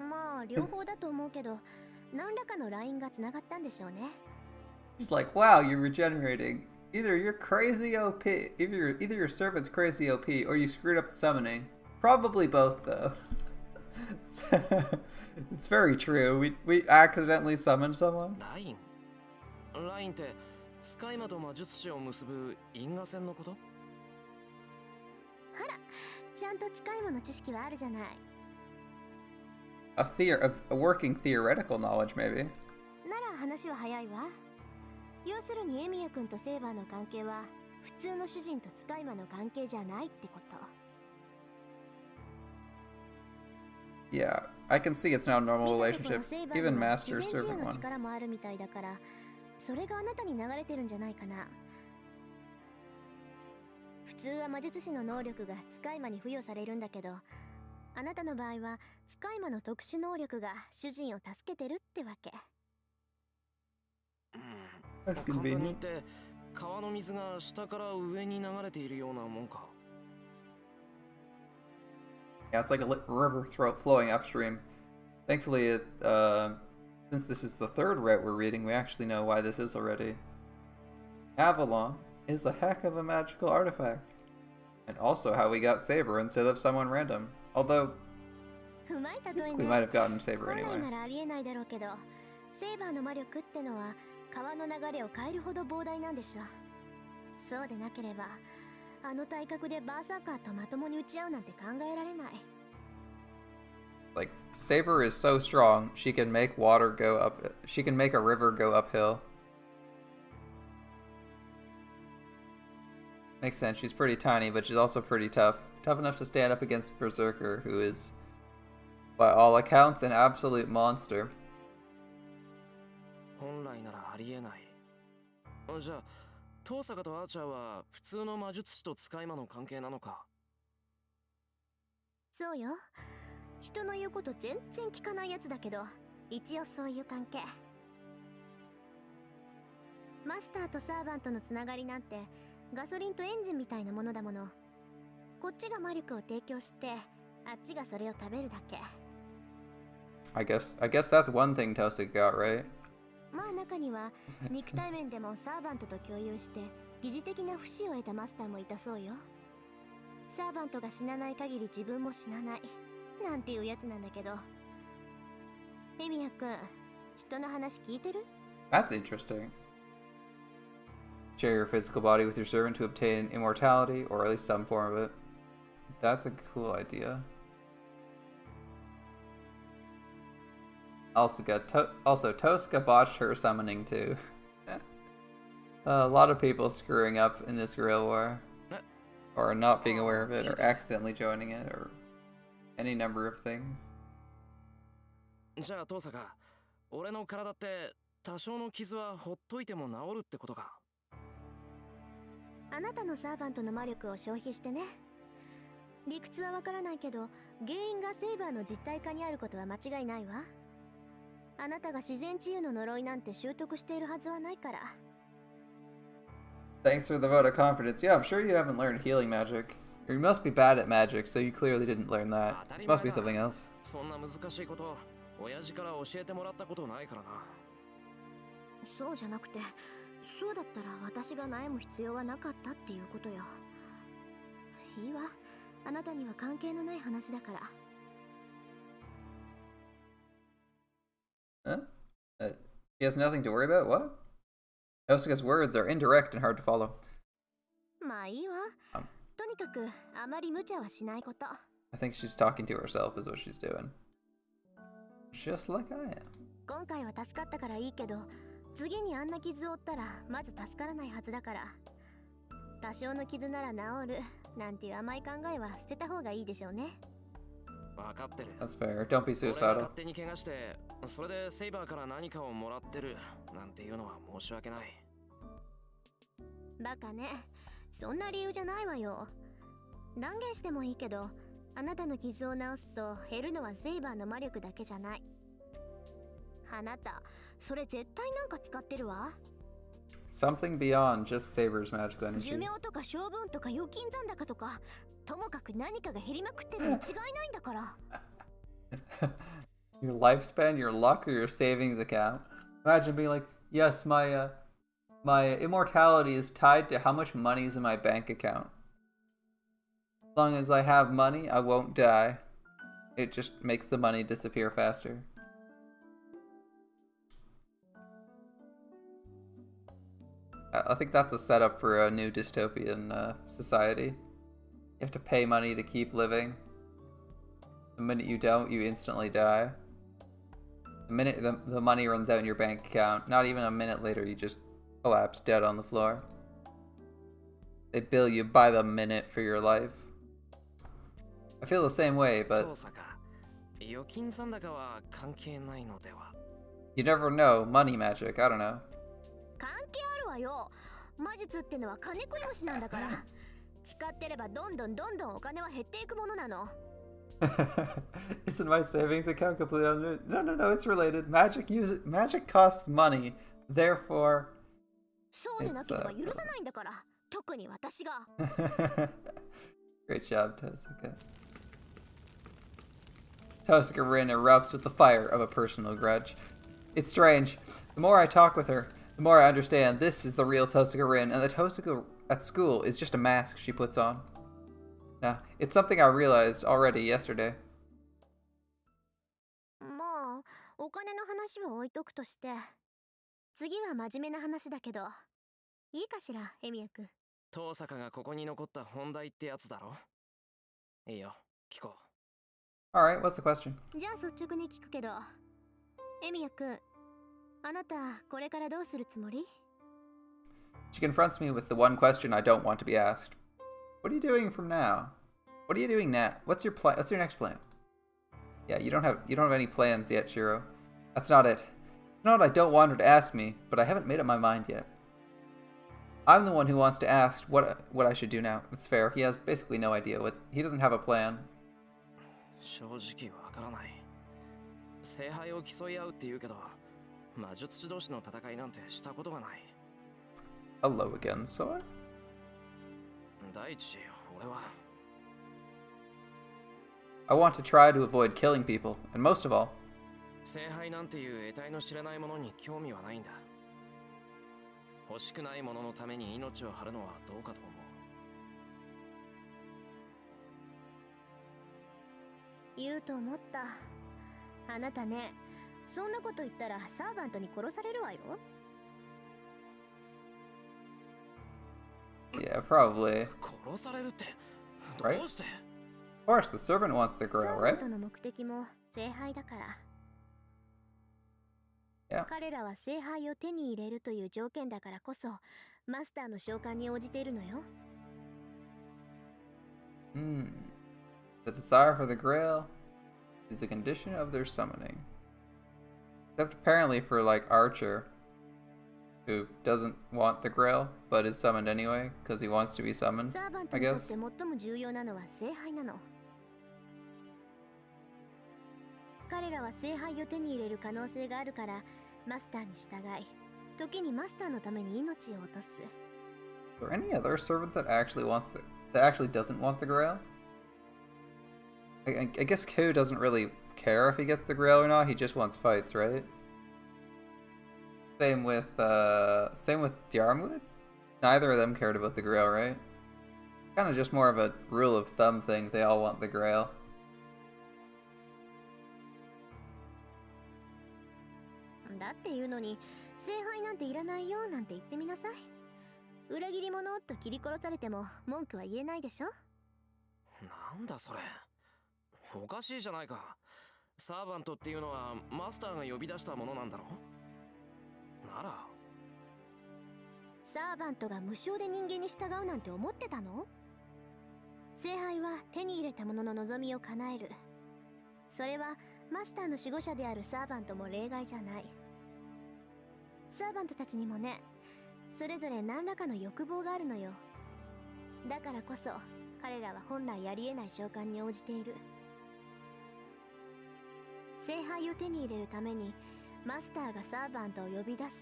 まあ両方だと思うけど、何らかのラインがつながったんでしょうね。She's like, wow, you're regenerating. Either you're crazy OP, either your servant's crazy OP, or you screwed up the summoning. Probably both, though. It's very true. We accidentally summoned someone. ラインって使い魔と魔術師を結ぶ因果線のこと？あら、ちゃんと使い魔の知識はあるじゃない。A working theoretical knowledge, maybe. なら話は早いわ。要するにエミヤ君とセイバーの関係は普通の主人と使い魔の関係じゃないってこと。Yeah, I can see it's not a normal 見たとこ relationship. ろセイバー Even には master 自然治癒 servant の one. 力もあるみたいだから、それがあなたに流れてるんじゃないかな。普通は魔術師の能力が使い魔に付与されるんだけど、あなたの場合は使い魔の特殊能力が主人を助けてるってわけ。That's 簡単に言っ convenient. て川の水が下から上に流れているようなもんか。Yeah, it's like a river flowing upstream. Thankfully, since this is the third route we're reading, we actually know why this is already. Avalon is a heck of a magical artifact. And also how we got Saber instead of someone random. Although, うまい例え we ね。 might have gotten Saber 本来 anyway. ならありえないだろうけど、セイバーの魔力ってのは川の流れを変えるほど膨大なんでしょ。そうでなければ、あの体格でバーサーカーとまともに打ち合うなんて考えられない。Like, Saber is so strong, she can make water go up, she can make a river go uphill. Makes sense, she's pretty tiny, but she's also pretty tough. Tough enough to stand up against Berserker, who is, by all accounts, an absolute monster. 本来ならありえない。じゃあ、遠坂とアーチャーは普通の魔術師と使い魔の関係なのか。そうよ。人の言うこと全然聞かないやつだけど、一応そういう関係。マスターとサーバントのつながりなんてガソリンとエンジンみたいなものだもの。こっちが魔力を提供して、あっちがそれを食べるだけ。I guess that's one thing Tosa got, right? まあ中には肉体面でもサーバントと共有して疑似的な不死を得たマスターもいたそうよ。サーバントが死なない限り自分も死なないなんていうやつなんだけど。エミヤ君、人の話聞いてる？ That's interesting. Share your physical body with your servant to obtain immortality, or at least some form of it. That's a cool idea. Also, Tosca botched her summoning too. A lot of people screwing up in this guerrilla war. Or not being aware of it, or accidentally joining it, or any number of things. じゃあ遠坂、俺の体って多少の傷はほっといても治るってことか。あなたのサーバントの魔力を消費してね。理屈はわからないけど、原因がセイバーの実体化にあることは間違いないわ。あなたが自然治癒の呪いなんて習得しているはずはないから。Thanks for the vote of confidence. Yeah, I'm sure you haven't learned healing magic. You must be bad at magic, so you clearly didn't learn that. This must be something else. そんな難しいこと親父から教えてもらったことないからな。そうじゃなくて、そうだったら私が悩む必要はなかったっていうことよ。いいわ、あなたには関係のない話だから。Huh? He has nothing to worry about? What? Yosuke's words are indirect and hard to follow. まあいいわ。とにかくあまり無茶はしないこと。I think she's talking to herself is what she's doing. Just like I am. 今回は助かったからいいけど、次にあんな傷を負ったらまず助からないはずだから。多少の傷なら治るなんていう甘い考えは捨てた方がいいでしょうね。分かってる。 That's fair. Don't be 俺が suicidal. 勝手に怪我して、それでセイバーから何かをもらってるなんていうのは申し訳ない。バカね。そんな理由じゃないわよ。断言してもいいけど、あなたの傷を治すと減るのはセイバーの魔力だけじゃない。あなた、それ絶対なんか使ってるわ。Something beyond just Saber's magical 寿 energy. 命とか性分とか預金残高とか、ともかく何かが減りまくってるに違いないんだから。Your lifespan, your luck, or your savings account. Imagine being like, yes, my immortality is tied to how much money is in my bank account. As long as I have money, I won't die. It just makes the money disappear faster. I think that's a setup for a new dystopian society. You have to pay money to keep living. The minute you don't, you instantly die. The minute the money runs out in your bank account, not even a minute later, you just collapse dead on the floor. They bill you by the minute for your life. I feel the same way, but 預金残高は関係ないのでは。 you never know. Money magic, I don't know. 関係あるわよ。魔術ってのは金食い虫なんだから。使ってればどんどんお金は減っていくものなの。Isn't my savings account completely under? No, it's related. Magic costs money. Therefore, そうでなければ許さないんだから。特に私が。great job, Tosuka. Tosuka Rin erupts with the fire of a personal grudge. It's strange. The more I talk with her, the more I understand this is the real Tosuka Rin, and the Tosuka at school is just a mask she puts on. Now, it's something I realized already yesterday. まあ、お金の話は置いとくとして。次は真面目な話だけど。いいかしら、エミヤ君。遠坂がここに残った本題ってやつだろ。いいよ、聞こう。Alright, what's the question? じゃあ率直に聞くけど。エミヤ君、あなた、これからどうするつもり？ She confronts me with the one question I don't want to be asked. What are you doing from now? What are you doing now? What's your plan? What's your next plan? Yeah, you don't have any plans yet, Shiro. That's not it. It's not I don't want her to ask me, but I haven't made up my mind yet. I'm the one who wants to ask what I should do now. It's fair. He has basically no idea he doesn't have a plan. 正直わからない。聖杯を競い合うって言うけど、魔術師同士の戦いなんてしたことがない。Hello again, Soa. 第一、俺は。I want to try to avoid killing people, and most of all, 聖杯なんていう得体の知れないものに興味はないんだ。欲しくないもののために命を張るのはどうかと思う。言うと思った。あなたね、そんなこと言ったらサーバントに殺されるわよ。yeah, probably. 殺されるって、Right? どうして？ Of course, the servant wants the サ girl, ーバン right? トの目的も聖杯だから。Yeah. 彼らは聖杯を手に入れるという条件だからこそ、マスターの召喚に応じているのよ。The desire for the grail is a condition of their summoning. Except apparently for, like, Archer, who doesn't want the grail, but is summoned anyway, because he wants to be summoned, サーバント I にとっ guess. て最も重要なのは聖杯なの。彼らは聖杯を手に入れる可能性があるからマスターに従い、時にマスターのために命を落とす。Is there any other servant that actually wants that actually doesn't want the Grail. I guess Ku doesn't really care if he gets the Grail or not. He just wants fights, right? Same with Diarmuid. Neither of them cared about the Grail, right? Kind of just more of a rule of thumb thing. They all want the Grail. だっていうのに聖杯なんていらないよなんて言ってみなさい。裏切り者と切り殺されても文句は言えないでしょ。なんだそれ。おかしいじゃないか。サーバントっていうのはマスターが呼び出したものなんだろ。ならサーバントが無償で人間に従うなんて思ってたの？聖杯は手に入れた者の望みを叶える。それはマスターの守護者であるサーバントも例外じゃない。サーバントたちにもね、それぞれ何らかの欲望があるのよ。だからこそ彼らは本来ありえない召喚に応じている。聖杯を手に入れるためにマスターがサーバントを呼び出す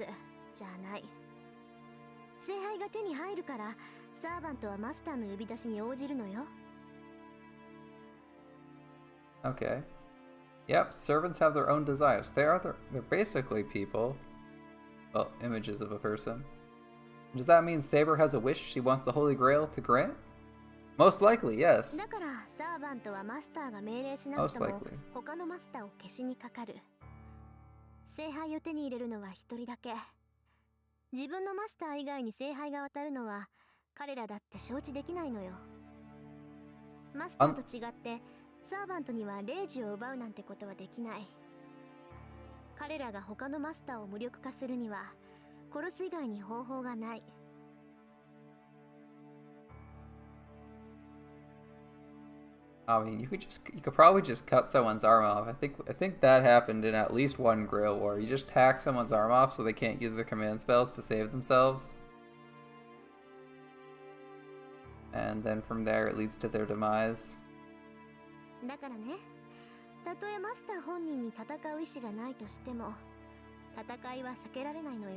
じゃない。聖杯が手に入るからサーバントはマスターの呼び出しに応じるのよ。Okay. Yep, servants have their own desires. They're basically people. Well, images of a person. Does that mean Saber has a wish she wants the Holy Grail to grant? Most likely, yes. だからサーバントはマスターが命令しなく Most ても likely. 他のマスターを消しにかかる。聖杯を手に入れるのは一人だけ。自分のマスター以外に聖杯が渡るのは彼らだって承知できないのよ。マスターと違ってサーバントには霊樹を奪うなんてことはできない。彼らが他のマスターを無力化するには殺す以外に方法がない。I mean, you could probably just cut someone's arm off. I think that happened in at least one Grail War. You just hack someone's arm off so they can't use their command spells to save themselves. And then from there it leads to their demise. だからね、たとえマスター本人に戦う意志がないとしても、戦いは避けられないのよ。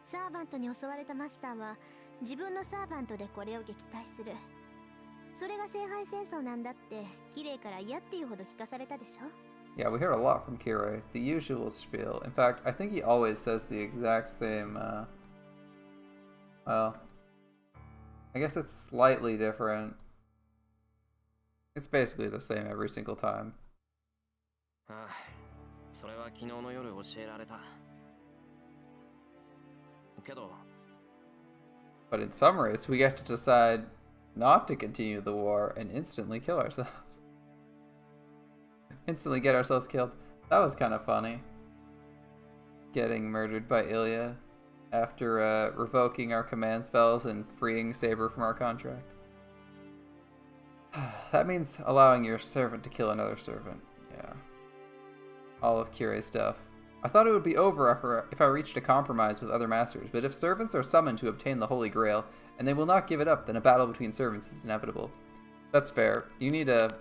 サーバントに襲われたマスターは自分のサーバントでこれを撃退する。それが聖杯戦争なんだって綺麗から嫌っていうほど聞かされたでしょ。Yeah, we heard a lot from Kirei. The usual spiel. In fact, I think he always says the exact same, well, I guess it's slightly different. It's basically the same every single time. ああ、それは昨日の夜教えられた。けど、But in some rates, we get to decide not to continue the war and instantly kill ourselves. Instantly get ourselves killed. That was kind of funny. Getting murdered by Ilya after revoking our command spells and freeing Saber from our contract. That means allowing your servant to kill another servant. Yeah. All of Kirei's stuff. I thought it would be over if I reached a compromise with other masters, but if servants are summoned to obtain the Holy Grail, and they will not give it up, then a battle between servants is inevitable. That's fair. You need a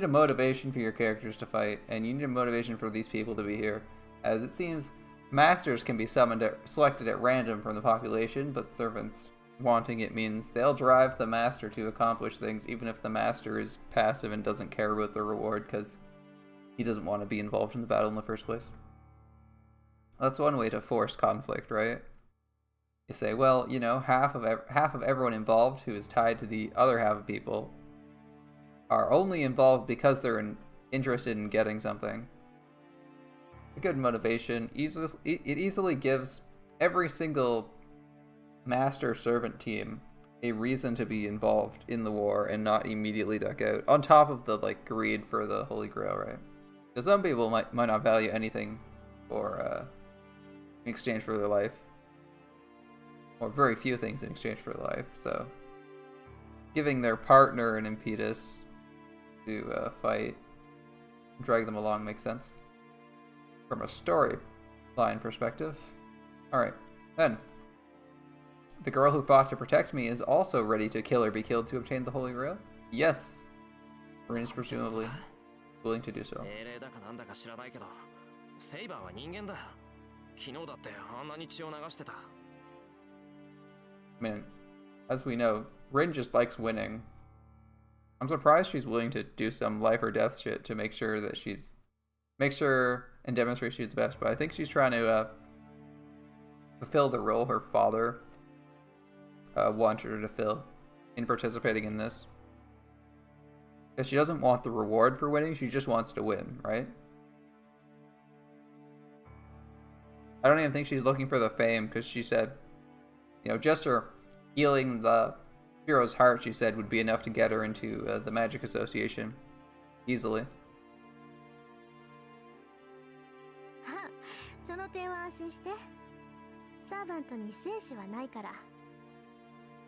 motivation for your characters to fight, and you need a motivation for these people to be here. As it seems, masters can be selected at random from the population, but servants wanting it means they'll drive the master to accomplish things, even if the master is passive and doesn't care about the reward, because he doesn't want to be involved in the battle in the first place. That's one way to force conflict, right? You say, well, you know, half of everyone involved who is tied to the other half of people are only involved because they're interested in getting something. A good motivation. It easily gives every single master-servant team a reason to be involved in the war and not immediately duck out. On top of the greed for the Holy Grail, right? Because some people might not value anything for in exchange for their life, or very few things in exchange for their life. So, giving their partner an impetus to fight, drag them along makes sense from a storyline perspective. All right, then. The girl who fought to protect me is also ready to kill or be killed to obtain the Holy Grail? Yes. Rin is presumably willing to do so. 命令だかなんだか知らないけど、セイバーは人間だ。昨日だってあんなに血を流してた。I mean, as we know, Rin just likes winning. I'm surprised she's willing to do some life or death shit to make sure that make sure and demonstrate she's the best, but I think she's trying to fulfill the role her father wanted her to fill in participating in this. Because she doesn't want the reward for winning, she just wants to win, right? I don't even think she's looking for the fame, because she said, you know, just her healing the hero's heart, she said, would be enough to get her into the Magic Association easily. その点は安心して。サーバントに生死はないから。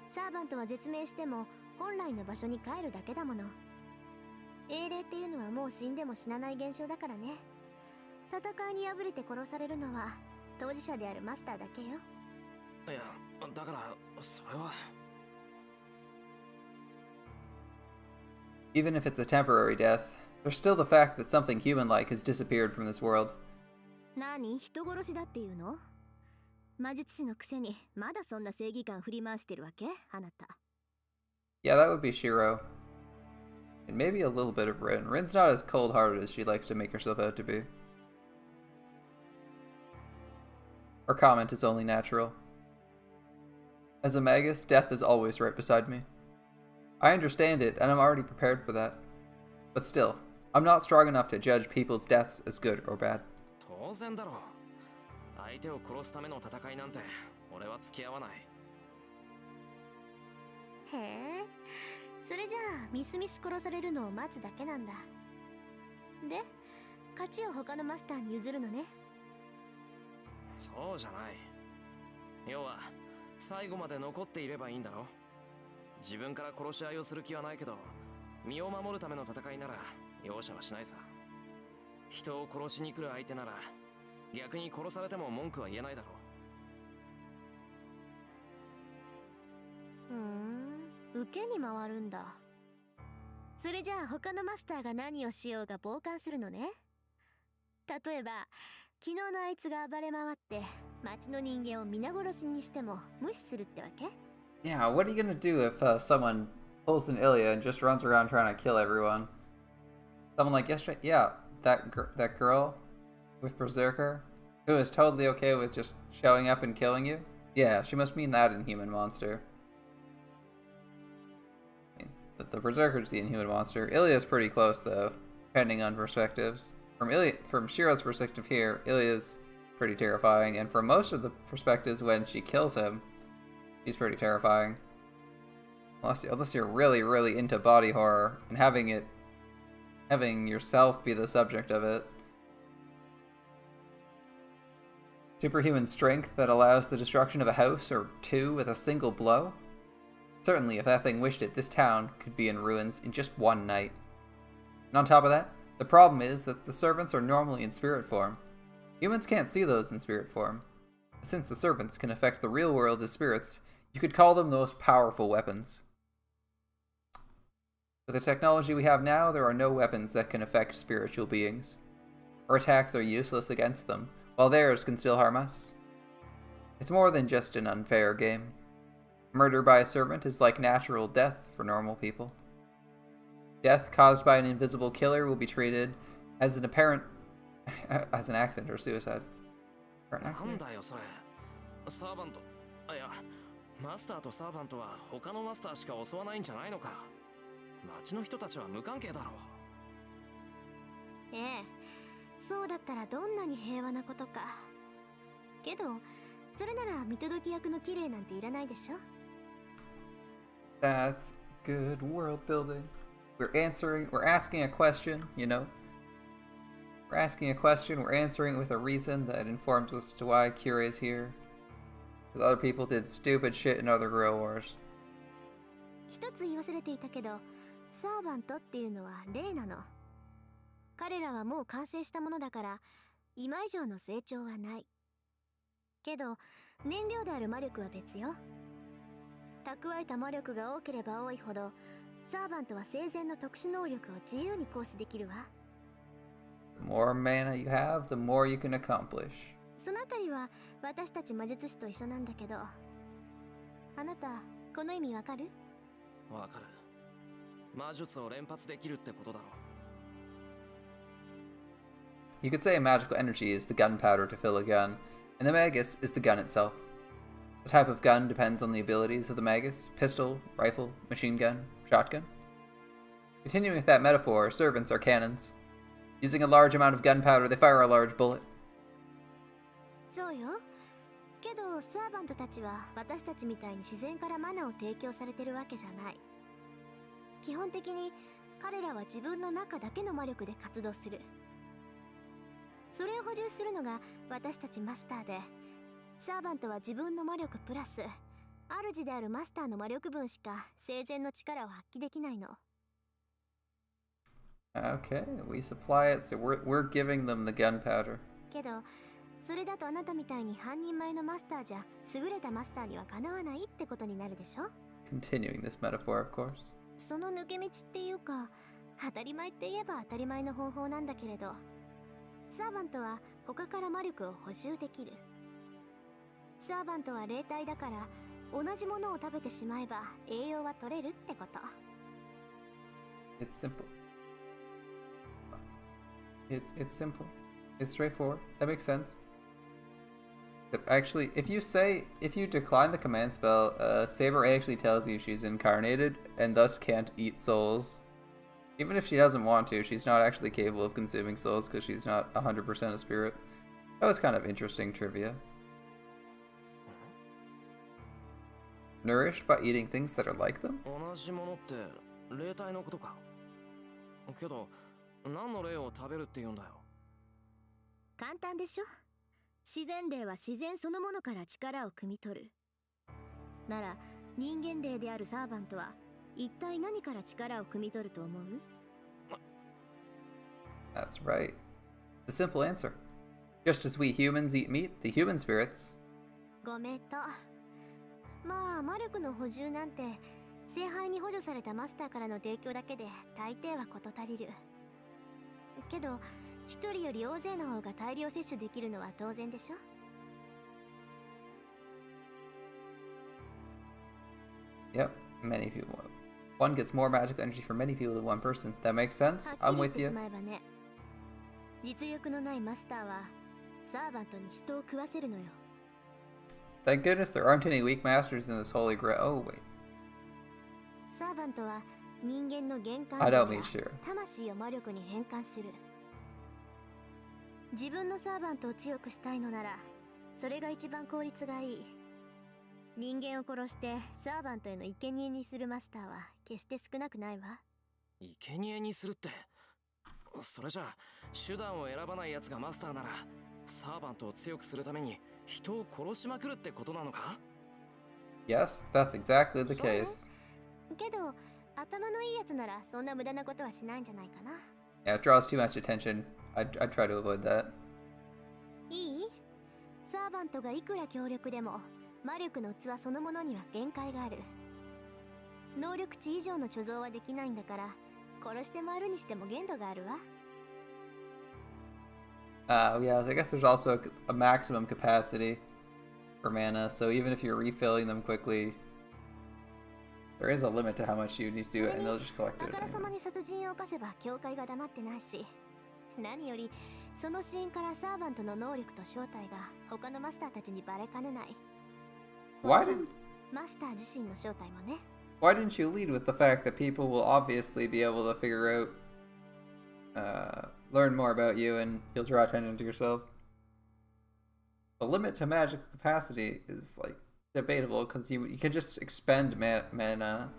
サーバントは絶命しても本来の場所に帰るだけだもの。英霊っていうのはもう死んでも死なない現象だからね。戦いに敗れて殺されるのは当事者であるマスターだけよ。いや、だからそれは。Even if it's a temporary death, there's still the fact that something human-like has disappeared from this world. 何、人殺しだっていうの？魔術師のくせにまだそんな正義感振り回してるわけ？あなた。Yeah, that would be Shiro. And maybe a little bit of Rin. Rin's not as cold-hearted as she likes to make herself out to be. Her comment is only natural. As a magus, death is always right beside me. I understand it, and I'm already prepared for that. But still, I'm not strong enough to judge people's deaths as good or bad. 当然だろう。相手を殺すための戦いなんて俺は付き合わない。へえ、それじゃあミスミス殺されるのを待つだけなんだ。で、勝ちを他のマスターに譲るのね。そうじゃない。要は最後まで残っていればいいんだろ。自分から殺し合いをする気はないけど、身を守るための戦いなら容赦はしないさ。人を殺しに来る相手なら逆に殺されても文句は言えないだろう。受けに回るんだ。それじゃあ他のマスターが何をしようが傍観するのね。例えば昨日のあいつが暴れ回って町の人間を皆殺しにしても無視するってわけ？ Yeah, what are you gonna do if someone pulls an Ilya and just runs around trying to kill everyone? Someone like yesterday? Yeah, that girl with Berserker, who is totally okay with just showing up and killing you? Yeah, she must mean that Inhuman Monster. I mean, but the Berserker's the Inhuman Monster. Ilya's pretty close, though, depending on perspectives. From Shiro's perspective here, Ilya's pretty terrifying, and from most of the perspectives when she kills him, he's pretty terrifying. Unless you're really, really into body horror and having yourself be the subject of it. Superhuman strength that allows the destruction of a house or two with a single blow? Certainly, if that thing wished it, this town could be in ruins in just one night. And on top of that, the problem is that the servants are normally in spirit form. Humans can't see those in spirit form. Since the servants can affect the real world as spirits, you could call them the most powerful weapons. With the technology we have now, there are no weapons that can affect spiritual beings. Our attacks are useless against them, while theirs can still harm us. It's more than just an unfair game. Murder by a servant is like natural death for normal people. Death caused by an invisible killer will be treated as an accident or suicide. Or an う。なん accident? だよそれ。サーバント。いや、マスターとサーバントは他のマスターしか襲わないんじゃないのか。町の人たちは無関係だろう。ええ、そうだったらどんなに平和なことか。けどそれなら見届き役の綺麗なんていらないでしょ。 That's good world building. We're asking a question, you know? We're asking a question, we're answering it with a reason that informs us to why Kira is here. Because other people did stupid shit in other Guerrilla Wars. 一つ言い忘れていたけど、サーバントっていうのは霊なの。彼らはもう完成したものだから今以上の成長はない。けど燃料である魔力は別よ。蓄えた魔力が多ければ多いほどサーバントは生前の特殊能力を自由に行使できるわ。 The more mana you have, the more you can accomplish. そのあたりは私たち魔術師と一緒なんだけど、あなたこの意味わかる？わかる。魔術を連発できるってことだろ。 You could say a magical energy is the gunpowder to fill a gun, and the magus is the gun itself. The type of gun depends on the abilities of the magus: pistol, rifle, machine gun, shotgun. Continuing with that metaphor, servants are cannons. Using a large amount of gunpowder, they fire a large bullet. そうよ。けどサーバントたちは私たちみたいに自然からマナを提供されてるわけじゃない。基本的に彼らは自分の中だけの魔力で活動する。それを補充するのが私たちマスターで、サーバントは自分の魔力プラス主であるマスターの魔力分しか生前の力を発揮できないの。Okay, we supply it, so we're giving them the gunpowder. けどそれだとあなたみたいに半人前のマスターじゃ優れたマスターにはかなわないってことになるでしょ。 Continuing this metaphor, of course. その抜け道っていうか、当たり前って言えば当たり前の方法なんだけれど、サーバントは他から魔力を補充できる。サーバントは霊体だから同じものを食べてしまえば栄養は取れるってこと。 It's simple. It's simple. It's straightforward. That makes sense. Actually, if you decline the command spell, Saber actually tells you she's incarnated and thus can't eat souls. Even if she doesn't want to, she's not actually capable of consuming souls because she's not 100% a spirit. That was kind of interesting trivia. Nourished by eating things that are like them? 同じものって霊体のことか。けど何の霊を食べるって言うんだよ。簡単でしょ。自然霊は自然そのものから力を汲み取る。なら人間霊であるサーバントは一体何から力を汲み取ると思う？ That's right. The simple answer. Just as we humans eat meat, the human spirits. ごめんと。まあ魔力の補充なんて聖杯に補助されたマスターからの提供だけで大抵は事足りる。けど一人より大勢の方が大量摂取できるのは当然でしょ。 Yep, many people. One gets more magical energy from many people than one person. That makes sense. は I'm っきり言って with し you. まえばね、実力のないマスターはサーバントに人を食わせるのよ。 Thank goodness there aren't any weak masters in this holy grail. Oh, wait. サーバントは人間の玄関 I 上 don't や mean sure. 魂を魔力に変換する。自分のサーバントを強くしたいのならそれが一番効率がいい。人間を殺してサーバントへの生贄にするマスターは決して少なくないわ。生贄にするって、それじゃあ手段を選ばない奴がマスターならサーバントを強くするために人を殺しまくるってことなのか？ Yes, that's exactly the そうね。 case. けど頭のいいやつならそんな無駄なことはしないんじゃないかな。 Yeah, it draws too much attention. I'd try to avoid that. いい？サーバントがいくら強力でも魔力の器そのものには限界がある。能力値以上の貯蔵はできないんだから殺して回るにしても限度があるわ。 Yeah, I guess there's also a maximum capacity for mana, so even if you're refilling them quickly, there is a limit to how much you need to do it, and they'll just collect あ it からさま anyway. に殺人を犯せば教会が黙ってないし、何よりそのシーンからサーバントの能力と正体が他のマスターたちにバレかねない。 Why もちろん didn't マスター自身の正体もね。 Why didn't you lead with the fact that people will obviously be able to figure out, learn more about you, and you'll draw attention to yourself? The limit to magical capacity is like debatable because you can just expend mana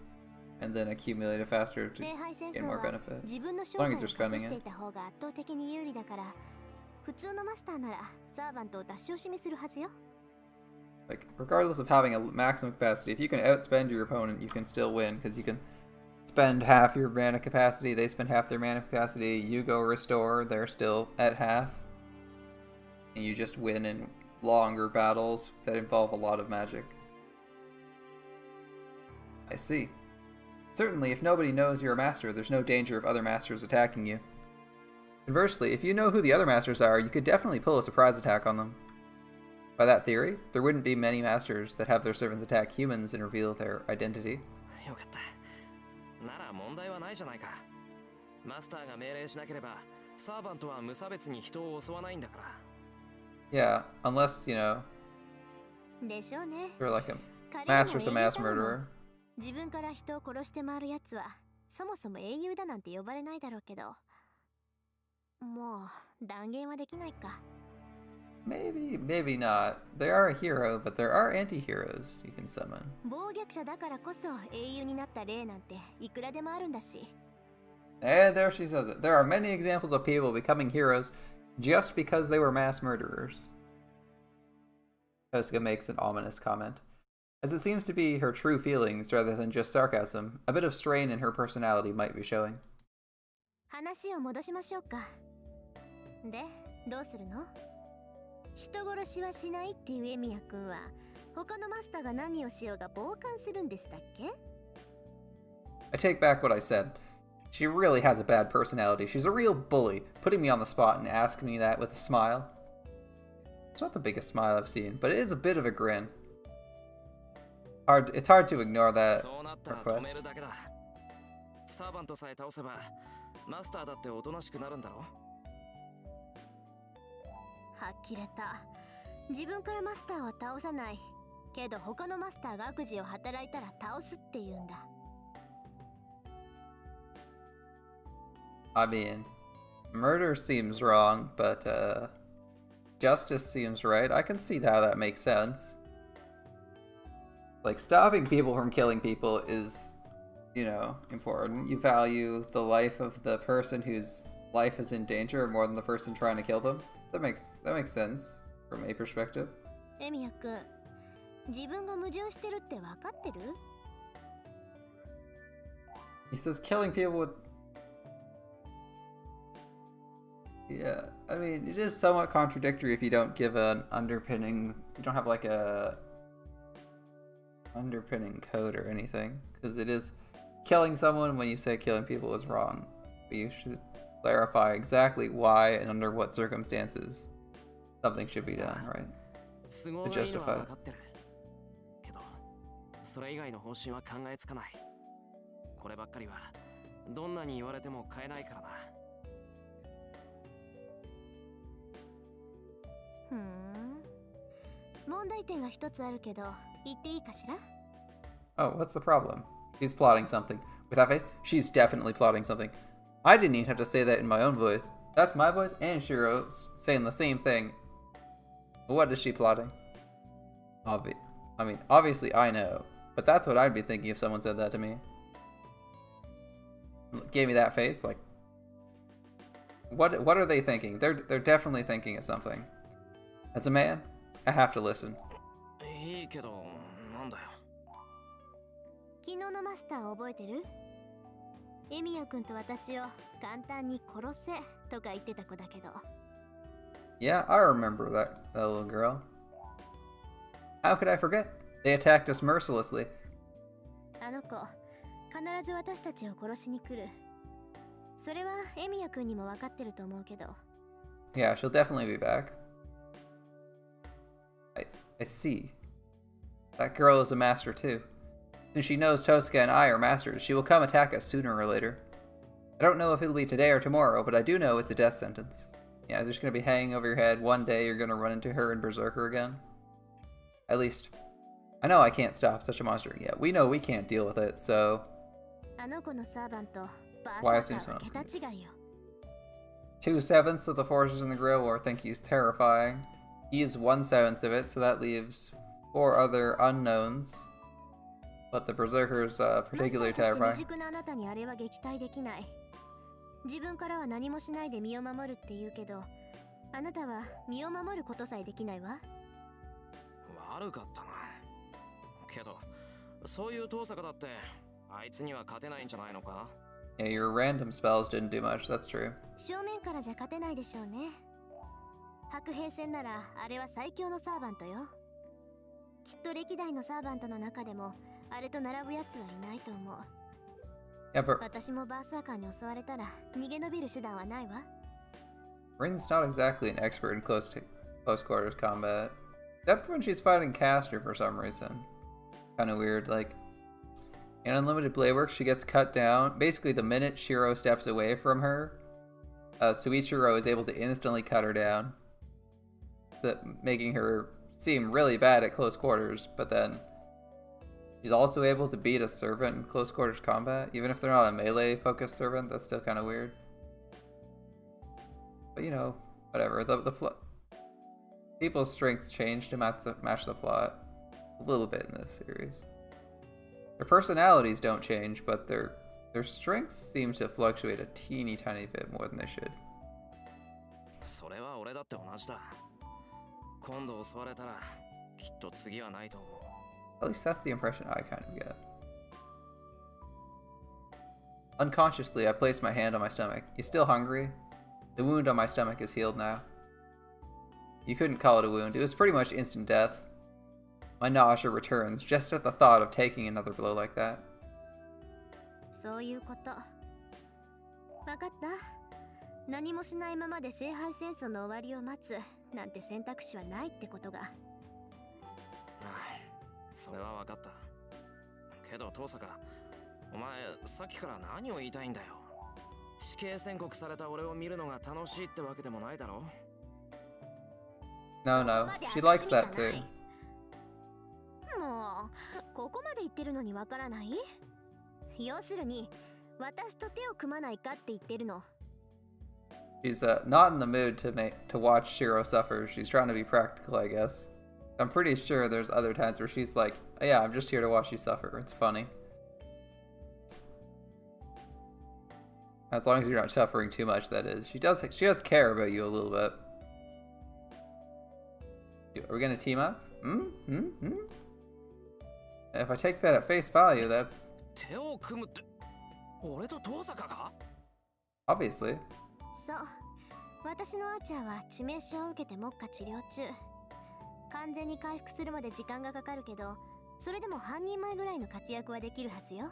and then accumulate it faster to 聖杯戦 gain 争 more は benefit. 自分の正 As long 体 as を you're spending 隠して it. いた方が圧倒的に有利だから普通のマスターならサーバントを出し惜しみするはずよ。 Like, regardless of having a maximum capacity, if you can outspend your opponent, you can still win because you can spend half your mana capacity, they spend half their mana capacity, you go restore, they're still at half, and you just win in longer battles that involve a lot of magic. I see. Certainly, if nobody knows you're a master, there's no danger of other masters attacking you. Conversely, if you know who the other masters are, you could definitely pull a surprise attack on them. By that theory, there wouldn't be many masters that have their servants attack humans and reveal their identity. よかった。なら問題はないじゃないか。マスターが命令しなければ、サーバントは無差別に人を襲わないんだから。Yeah, unless, you know, でしょうね。 you're like a 彼にも master's a 英雄 mass だもの。 murderer. 自分から人を殺して回るやつはそもそも英雄だなんて呼ばれないだろうけど、もう断言はできないか。 Maybe, maybe not. They are a hero, but there are anti-heroes you can summon. 暴虐者だからこそ英雄になった例なんていくらでもあるんだし。 And there she says it. There are many examples of people becoming heroes just because they were mass murderers. Tosuka makes an ominous comment. As it seems to be her true feelings rather than just sarcasm, a bit of strain in her personality might be showing. 話を戻しましょうか。で、どうするの？人殺しはしないっていうエミヤ君は他のマスターが何をしようが傍観するんでしたっけ？ I take back what I said. She really has a bad personality. She's a real bully, putting me on the spot and asking me that with a smile. It's not the biggest smile I've seen, but it is a bit of a grin. It's hard to ignore that そうなったら止め request. るだけだ。サーバントさえ倒せば、マスターだっておとなしくなるんだろ。呆れた。自分からマスターは倒さない。けど他のマスターが悪事を働いたら倒すって言うんだ。I mean, murder seems wrong, but justice seems right. I can see how that makes sense. Like, stopping people from killing people is, you know, important. You value the life of the person whose life is in danger more than the person trying to kill them. That makes sense from a perspective. エミヤ君、自分が矛盾してるって分かってる？ He says killing people would... Yeah, I mean, it is somewhat contradictory if you don't give an underpinning... You don't have like a... underpinning code or anything. Because it is... Killing someone when you say killing people is wrong. But you should clarify exactly why and under what circumstances something should be done, right? 都合がいいのは分かってる。けど、それ以外の方針は考えつかない。こればっかりは、どんなに言われても変えないからな。ふーん。問題点が一つあるけど、言っていいかしら？ Oh, what's the problem? She's plotting something. With that face, she's definitely plotting something. I didn't even have to say that in my own voice. That's my voice and Shiro's saying the same thing. What is she plotting? Obviously I know, but that's what I'd be thinking if someone said that to me. Gave me that face, like... What are they thinking? They're definitely thinking of something. As a man, I have to listen. いいけど、なんだよ。昨日のマスター覚えてる？エミヤ君と私を簡単に殺せとか言ってた子だけど。Yeah, I remember that little girl. How could I forget? They attacked us mercilessly. あの子、必ず私たちを殺しに来る。それはエミヤ君にも分かってると思うけど。Yeah, she'll definitely be back. I see. That girl is a master too. Since she knows Tosuka and I are masters, she will come attack us sooner or later. I don't know if it'll be today or tomorrow, but I do know it's a death sentence. Yeah, it's just gonna be hanging over your head. One day you're gonna run into her in Berserker again. At least, I know I can't stop such a monster yet. We know we can't deal with it, so... あの子のサーバント、バーサーカーは桁違いよ。 2/7 of the forces in the grill war think he's terrifying. He is 1/7 of it, so that leaves 4 other unknowns. But the Berserker's particularly マスターとして terrifying. 未熟なあなたにあれは撃退できない。自分からは何もしないで身を守るって言うけど、あなたは身を守ることさえできないわ。悪かったな。けど、そういう遠坂だって、あいつには勝てないんじゃないのか？ Yeah, your random spells didn't do much, that's true. 正面からじゃ勝てないでしょうね。白兵戦ならあれは最強のサーバントよ。きっと歴代のサーバントの中でもあれと並ぶやつはいないと思う。 Yeah, but 私もバーサーカーに襲われたら逃げ延びる手段はないわ。 Rin's not exactly an expert in close quarters combat. Except when she's fighting Castor for some reason. Kind of weird, like... In Unlimited Blade Works, she gets cut down. Basically, the minute Shiro steps away from her, Suichiro is able to instantly cut her down. Making her seem really bad at close quarters, but then she's also able to beat a servant in close quarters combat. Even if they're not a melee-focused servant, that's still kind of weird. But you know, whatever. People's strengths change to match the plot a little bit in this series. Their personalities don't change, but their strengths seem to fluctuate a teeny tiny bit more than they should. それは俺だって同じだ。今度襲われたらきっと次はないと思う。 At least that's the impression I kind of get. Unconsciously, I place my hand on my stomach. You still hungry? The wound on my stomach is healed now. You couldn't call it a wound. It was pretty much instant death. My nausea returns just at the thought of taking another blow like that. そういうこと。わかった。何もしないままで聖杯戦争の終わりを待つなんて選択肢はないってことが。ああ、それは分かった。けど遠坂、お前さっきから何を言いたいんだよ。死刑宣告された俺を見るのが楽しいってわけでもないだろ。No, no, she likes that too. もうここまで言ってるのにわからない？要するに私と手を組まないかって言ってるの。She's not in the mood to watch Shiro suffer. She's trying to be practical, I guess. I'm pretty sure there's other times where she's like, yeah, I'm just here to watch you suffer. It's funny. As long as you're not suffering too much, that is. She does care about you a little bit. Are we gonna team up? If I take that at face value, that's... 手を組むって、俺と遠坂が？ Obviously. そう。私のアーチャーは致命傷を受けて目下治療中。完全に回復するまで時間がかかるけど、それでも半人前ぐらいの活躍はできるはずよ。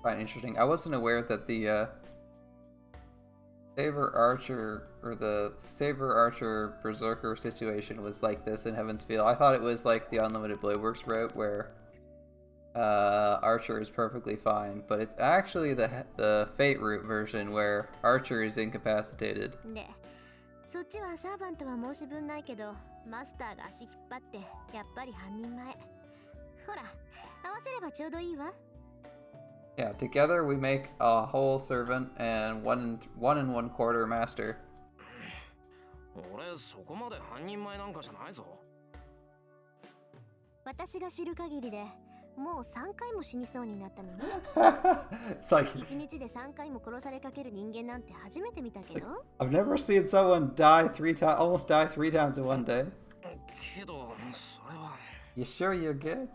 Fine, interesting. I wasn't aware that the Saber Archer Berserker situation was like this in Heaven's Feel. I thought it was like the Unlimited Blade Works route where Archer is perfectly fine, but it's actually the Fate route version where Archer is incapacitated. で、そっちはサーバントは申し分ないけど、マスターが足引っ張ってやっぱり半人前。ほら、合わせればちょうどいいわ。Yeah, together we make a whole servant and one and 1/4 master. 俺そこまで半人前なんかじゃないぞ。私が知る限りでもう3回も死にそうになったのに。It's like 1日で3回も殺されかける人間なんて初めて見たけど。I've never seen someone almost die 3 times in one day. けどそれは。You sure you're good?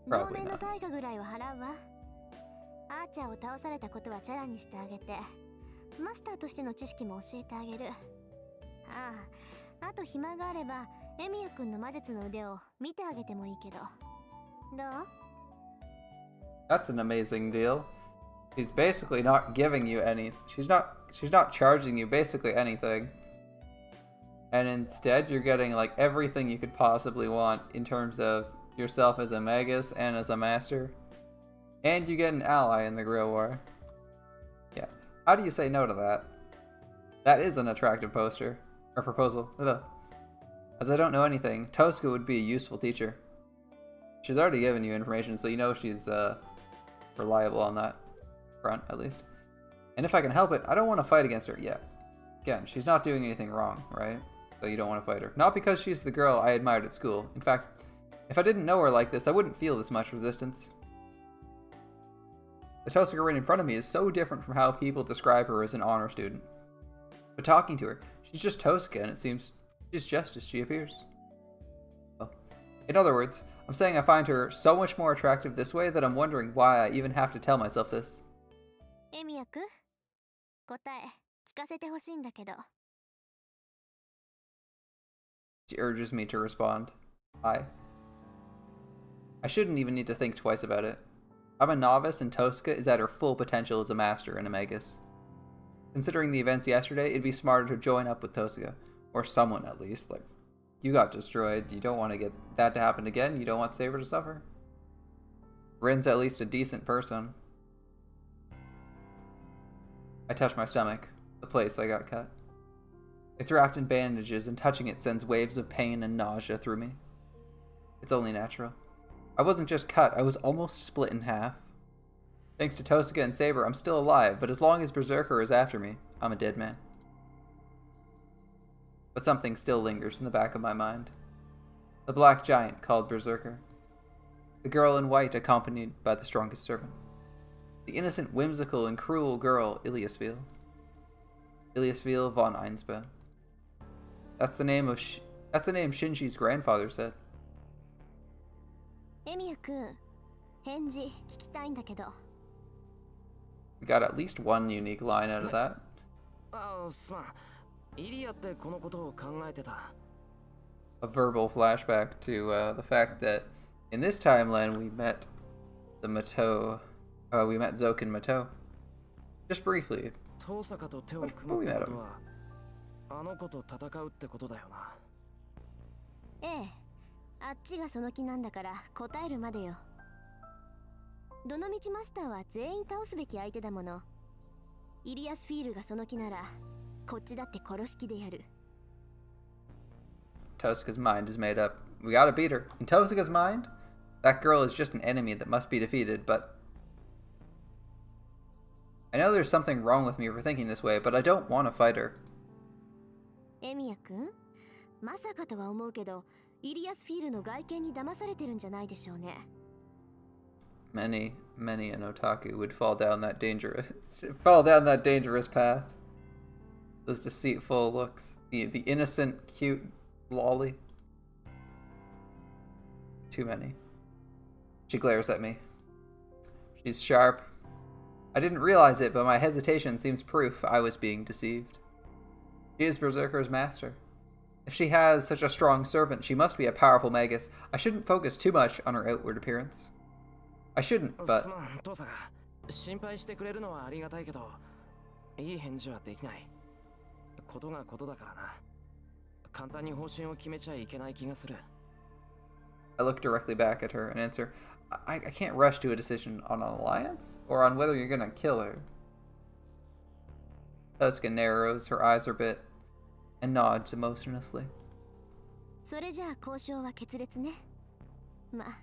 同 Probably 盟の not. 対価ぐらいは払うわ。アーチャーを倒されたことはチャラにしてあげて、マスターとしての知識も教えてあげる。ああ、あと暇があればエミヤ君の魔術の腕を見てあげてもいいけど。どう？ That's an amazing deal. She's basically not giving you any. She's not charging you basically anything. And instead, you're getting like everything you could possibly want in terms of yourself as a Magus and as a master. And you get an ally in the Grill War. Yeah. How do you say no to that? That is an attractive poster. Or proposal. As I don't know anything, Tosca would be a useful teacher. She's already given you information, so you know she's reliable on that front, at least. And if I can help it, I don't want to fight against her yet. Again, she's not doing anything wrong, right? So you don't want to fight her. Not because she's the girl I admired at school. In fact, if I didn't know her like this, I wouldn't feel this much resistance. The Tosca right in front of me is so different from how people describe her as an honor student. But talking to her, she's just Tosca, and it seems she's just as she appears. Well, in other words, I'm saying I find her so much more attractive this way that I'm wondering why I even have to tell myself this. エミヤ君、答え聞かせてほしいんだけど。She urges me to respond. I shouldn't even need to think twice about it. I'm a novice and Tosca is at her full potential as a master and a magus. Considering the events yesterday, it'd be smarter to join up with Tosuga. Or someone, at least. Like, you got destroyed. You don't want to get that to happen again. You don't want Saber to suffer. Rin's at least a decent person. I touch my stomach, the place I got cut. It's wrapped in bandages, and touching it sends waves of pain and nausea through me. It's only natural. I wasn't just cut, I was almost split in half. Thanks to Tosuga and Saber, I'm still alive, but as long as Berserker is after me, I'm a dead man. But something still lingers in the back of my mind. The black giant called Berserker. The girl in white accompanied by the strongest servant. The innocent, whimsical, and cruel girl, Iliasville. Iliasville von Einspa. That's the name Shinji's grandfather said. エミヤ君、返事聞きたいんだけど。 We got at least one unique line out of that. ああ、すまん。イリアってこのことを考えてた。A verbal flashback to the fact that in this timeline we met the Mato. We met Zoken Mato. Just briefly. 遠坂と手を組むってことは、あの子と戦うってことだよな。ええ、あっちがその気なんだから答えるまでよ。どのみちマスターは全員倒すべき相手だもの。イリアスフィールがその気なら、こっちだって殺す気でやる。Tosuga's mind is made up. We gotta beat her. In Tosuga's mind, that girl is just an enemy that must be defeated, but... I know there's something wrong with me for thinking this way, but I don't want to fight her. エミヤ君、まさかとは思うけど、イリアスフィールの外見に騙されてるんじゃないでしょうね。Many an otaku would fall down that dangerous path. Those deceitful looks. The innocent, cute lolly. Too many. She glares at me. She's sharp. I didn't realize it, but my hesitation seems proof I was being deceived. She is Berserker's master. If she has such a strong servant, she must be a powerful magus. I shouldn't focus too much on her outward appearance. I shouldn't, but... すまん、遠坂。心配してくれるのはありがたいけど、いい返事はできない。ことがことだからな。簡単に方針を決めちゃいけない気がする。I look directly back at her and answer, I can't rush to a decision on an alliance, or on whether you're gonna kill her. Tosuga narrows, her eyes are bit, and nods emotionlessly. それじゃあ交渉は決裂ね。まあ、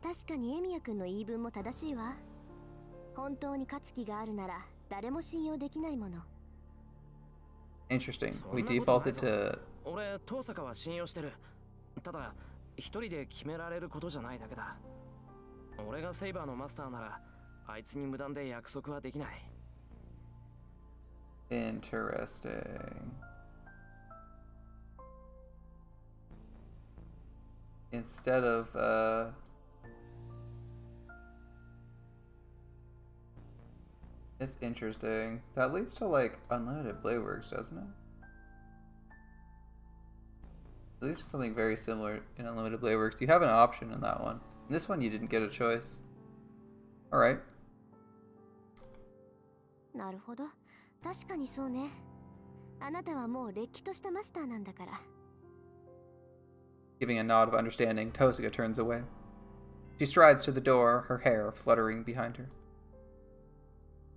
確かにエミヤ君の言い分も正しいわ。本当に勝つ気があるなら誰も信用できないもの。Interesting. We defaulted to... 俺、遠坂は信用してる。ただ、一人で決められることじゃないだけだ。俺がセイバーのマスターなら、あいつに無断で約束はできない。Interesting. Instead of, It's interesting. That leads to, like, unlimited blade works, doesn't it? At least something very similar in unlimited blade works. You have an option in that one. In this one, you didn't get a choice. Alright. なるほど。確かにそうね。あなたはもうれっきとしたマスターなんだから。Giving a nod of understanding, Tosuga turns away. She strides to the door, her hair fluttering behind her.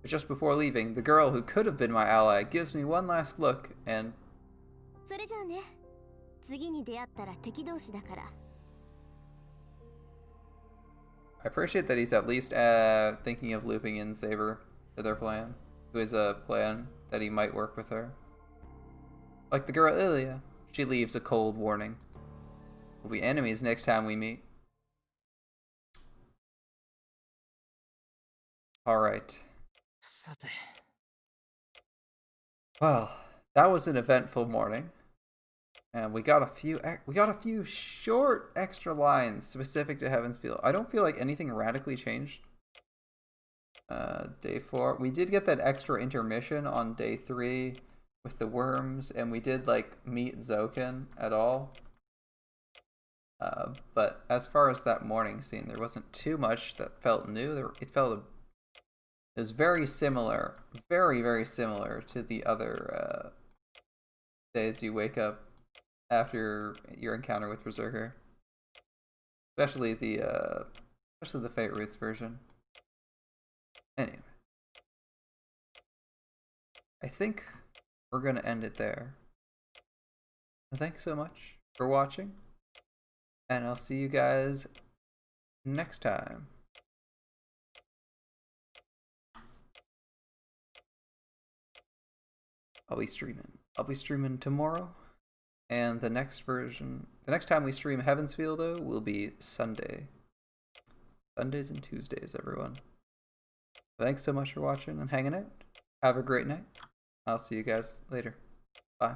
But just before leaving, the girl who could have been my ally gives me one last look and... それじゃあね。次に出会ったら敵同士だから。I appreciate that he's at least thinking of looping in Saber to their plan. Who is a plan that he might work with her. Like the girl Ilya, she leaves a cold warning. We'll be enemies next time we meet. Alright. Well, that was an eventful morning. And we got a few short extra lines specific to Heaven's Feel. I don't feel like anything radically changed. Day 4. We did get that extra intermission on day 3 with the worms, and we did like meet Zoken at all. But as far as that morning scene, there wasn't too much that felt new. It felt is very similar, very, very similar to the other days you wake up after your encounter with Berserker. Especially the Fate Roots version. Anyway. I think we're gonna end it there. Thanks so much for watching, and I'll see you guys next time. I'll be streaming tomorrow, and the next time we stream Heaven's Feel though will be Sunday. Sundays and Tuesdays, everyone. Thanks so much for watching and hanging out. Have a great night. I'll see you guys later. Bye.